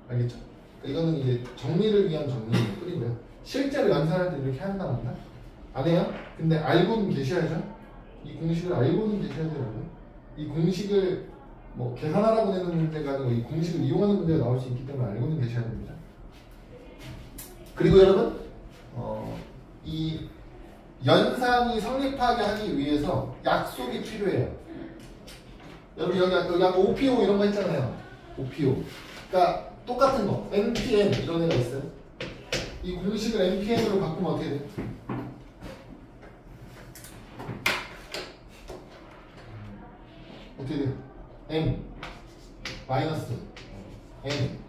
알겠죠? 이거는 이제 정리를 위한 정리일 뿐이고요. 실제로 연산할 때 이렇게 한다 안 한다? 안 해요? 근데 알고는 계셔야죠. 이 공식을 알고는 계셔야 되거든요. 이 공식을 뭐 계산하라고 내는 문제가 아니고 이 공식을 이용하는 문제가 나올 수 있기 때문에 알고는 계셔야 됩니다. 그리고 여러분 이 연산이 성립하게 하기 위해서 약속이 필요해요. 여러분 여기 아까 OPO 이런 거 했잖아요. OPO. 그러니까 똑같은 거. NPM 이런 애가 있어요. 이 공식을 NPM으로 바꾸면 어떻게 돼요? 어떻게 돼요? M 마이너스 N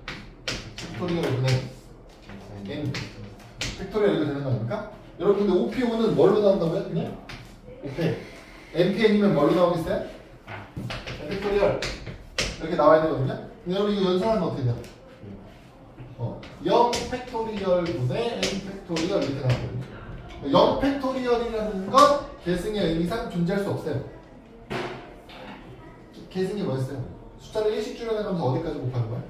팩토리얼 분의 N 팩토리얼 이렇게 되는 거 아닙니까? 여러분 근데 OPO는 뭘로 나온다고요? 그냥? 오케이. NPM이면 뭘로 나오겠어요? 팩토리얼 이렇게 나와야 되거든요? 근데 여러분 이거 연산하면 어떻게 돼요? 0 팩토리얼 분의 N 팩토리얼 이렇게 나오거든요. 0 팩토리얼이라는 건 계승의 의미상 존재할 수 없어요. 계승이 뭐였어요? 숫자를 1씩 줄여나가면서 어디까지 곱하는 거야?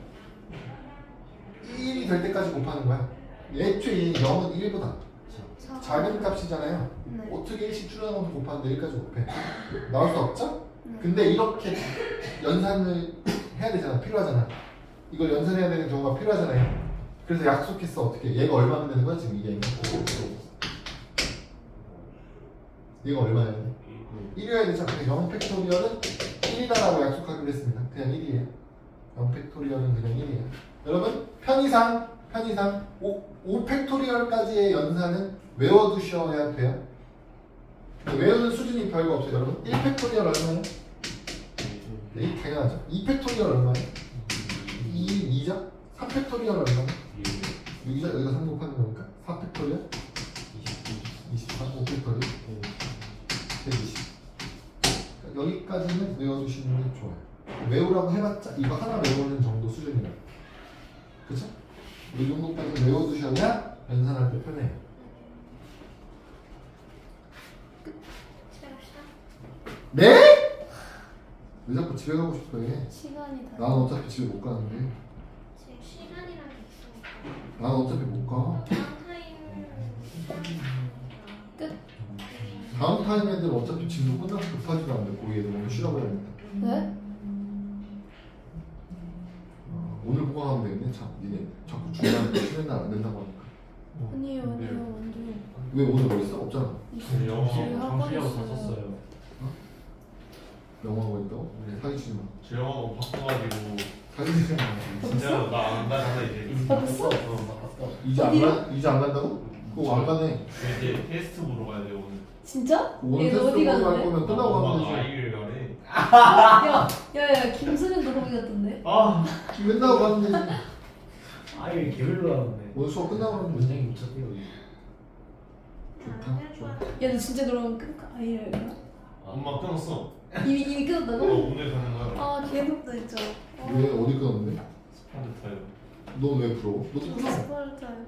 1이 될 때까지 곱하는 거야. 애초에 0은 1보다 작은 값이잖아요.
네.
어떻게 1씩 줄여나가면서 곱하는데 1까지 곱해? 나올 수 없죠? 근데 이렇게 연산을 해야 되잖아. 필요하잖아. 이걸 연산해야 되는 경우가 필요하잖아요. 그래서 약속했어. 어떻게? 얘가 얼마면 되는 거야? 지금 이게 얘가 얼마야 돼? 1이어야 되죠. 그래서 0 팩토리얼은 1이다라고 약속하기로 했습니다. 그냥 1이에요. 0 팩토리얼은 그냥 1이에요. 여러분 편의상 5 팩토리얼까지의 연산은 외워두셔야 돼요. 외우는 수준이 별거 없어요. 여러분 1 팩토리얼 얼마예요? 네, 당연하죠. 2 팩토리얼 얼마예요? 2죠? 3 팩토리얼 얼마예요? 6이죠? 여기가 3 곱하는 거니까 4 팩토리얼? 24, 5 팩토리얼? 120. 여기까지는 외워두시는 게 좋아요. 외우라고 해봤자 이거 하나 외우는 정도 수준이라. 그쵸? 이 정도까지 외워두셔야 연산할 때 편해요.
집에 갑시다.
네? 왜 자꾸 집에 가고 싶어 해?
시간이 다.
나는 어차피 집에 못 가는데.
지금 시간이라는 게 있으니까.
나는 어차피 못 가.
다음 타임
끝.
다음 타임 애들 어차피 진도 끝나서 급하지도 않는데 고이 애들 오늘 쉬라고 해야겠다.
네?
오늘 보강하면 되겠네. 자, 니네 자꾸 중간에 쉬는 날 안 된다고 하니까.
아니에요, 완전.
왜 오늘 뭐 있어? 없잖아.
영어
정수리하고 다 썼어요.
영어가 있다고?
네.
사기치지 마.
제 영어 바꿔가지고
사기치지 마.
진짜로 나안 가잖아 이제.
바꿨어?
바꿨어.
이제 안 간다고? 그거 안 가네.
이제 테스트 보러 가야 돼 오늘.
진짜?
오늘
얘는
테스트
어디
보러 갈
가는데?
거면 끝나고 가면 되지.
아이를 가래.
야, 김수현도 거기 갔던데?
아,
끝나고 가면 되지.
아예 개별로 하는데.
오늘 수업 끝나고 가면 되지.
문장이 미쳤대요.
좋다. 좋아.
야, 너 진짜 그러면 아이를 가?
엄마 끊었어.
이미 끝났다고?
오늘 가는 거야.
아, 개덥다 진짜.
왜 어디 끊었는데?
스파드 타요.
넌 왜 부러워? 너도 끊어.
스파르타요.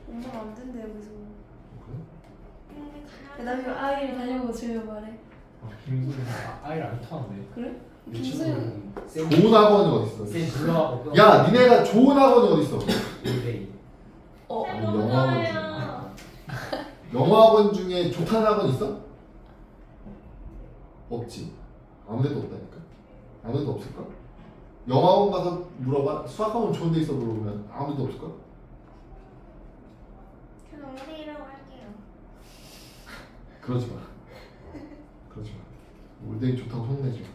엄마가 안 된대 여기서.
그래?
야, 나 지금 아이를 다녀보고 집에 말해.
김수현 아이를 안 타는데.
그래?
내
김수현.
친구는
좋은 학원이 어딨어?
쌤 불러가고.
야, 니네가 좋은 학원이 어딨어?
올데이.
어?
아니,
너무
영어 학원
좋아요.
영어 학원 중에 좋다는 학원 있어? 없지. 아무데도 없다니까. 아무데도 없을까? 영어 학원 가서 물어봐. 수학 학원 좋은 데 있어 물어보면 아무데도 없을까?
저는 올데이라고 할게요.
그러지 마. 그러지 마. 올데이 좋다고 소문내지 마.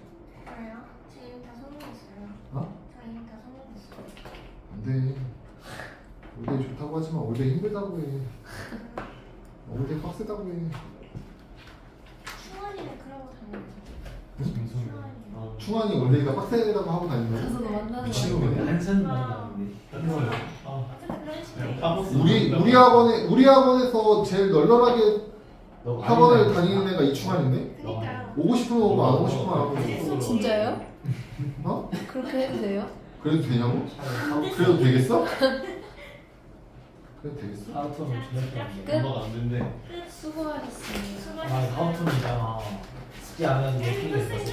그래요? 저 이미 다 성공했어요.
어?
저 이미 다 성공했어요.
안 돼. 올데이 좋다고 하지 마. 올데이 힘들다고 해. 올데이 빡세다고 해.
충원이는 그러고 다녀요.
김수현.
충환이 올데이가 빡세다고 하고 다니는
가서
거야?
너 만나는
미친놈이네.
거야.
한참 만나는데.
어쨌든 그런 식으로.
우리 학원에서 제일 널널하게
너
학원을
아이는
다니는 애가 이충환인데?
그니까요.
오고 싶으면 오고 안 오고 싶으면 안 오고.
진짜요?
어?
그렇게 해도 돼요?
그래도 되냐고? 그래도 되겠어? 그래도 되겠어?
하우턴은 중요한
끝.
엄마가 안 된대.
수고하셨습니다.
아, 하우턴이잖아. 숙제 안 하는 게
이거
생겼어.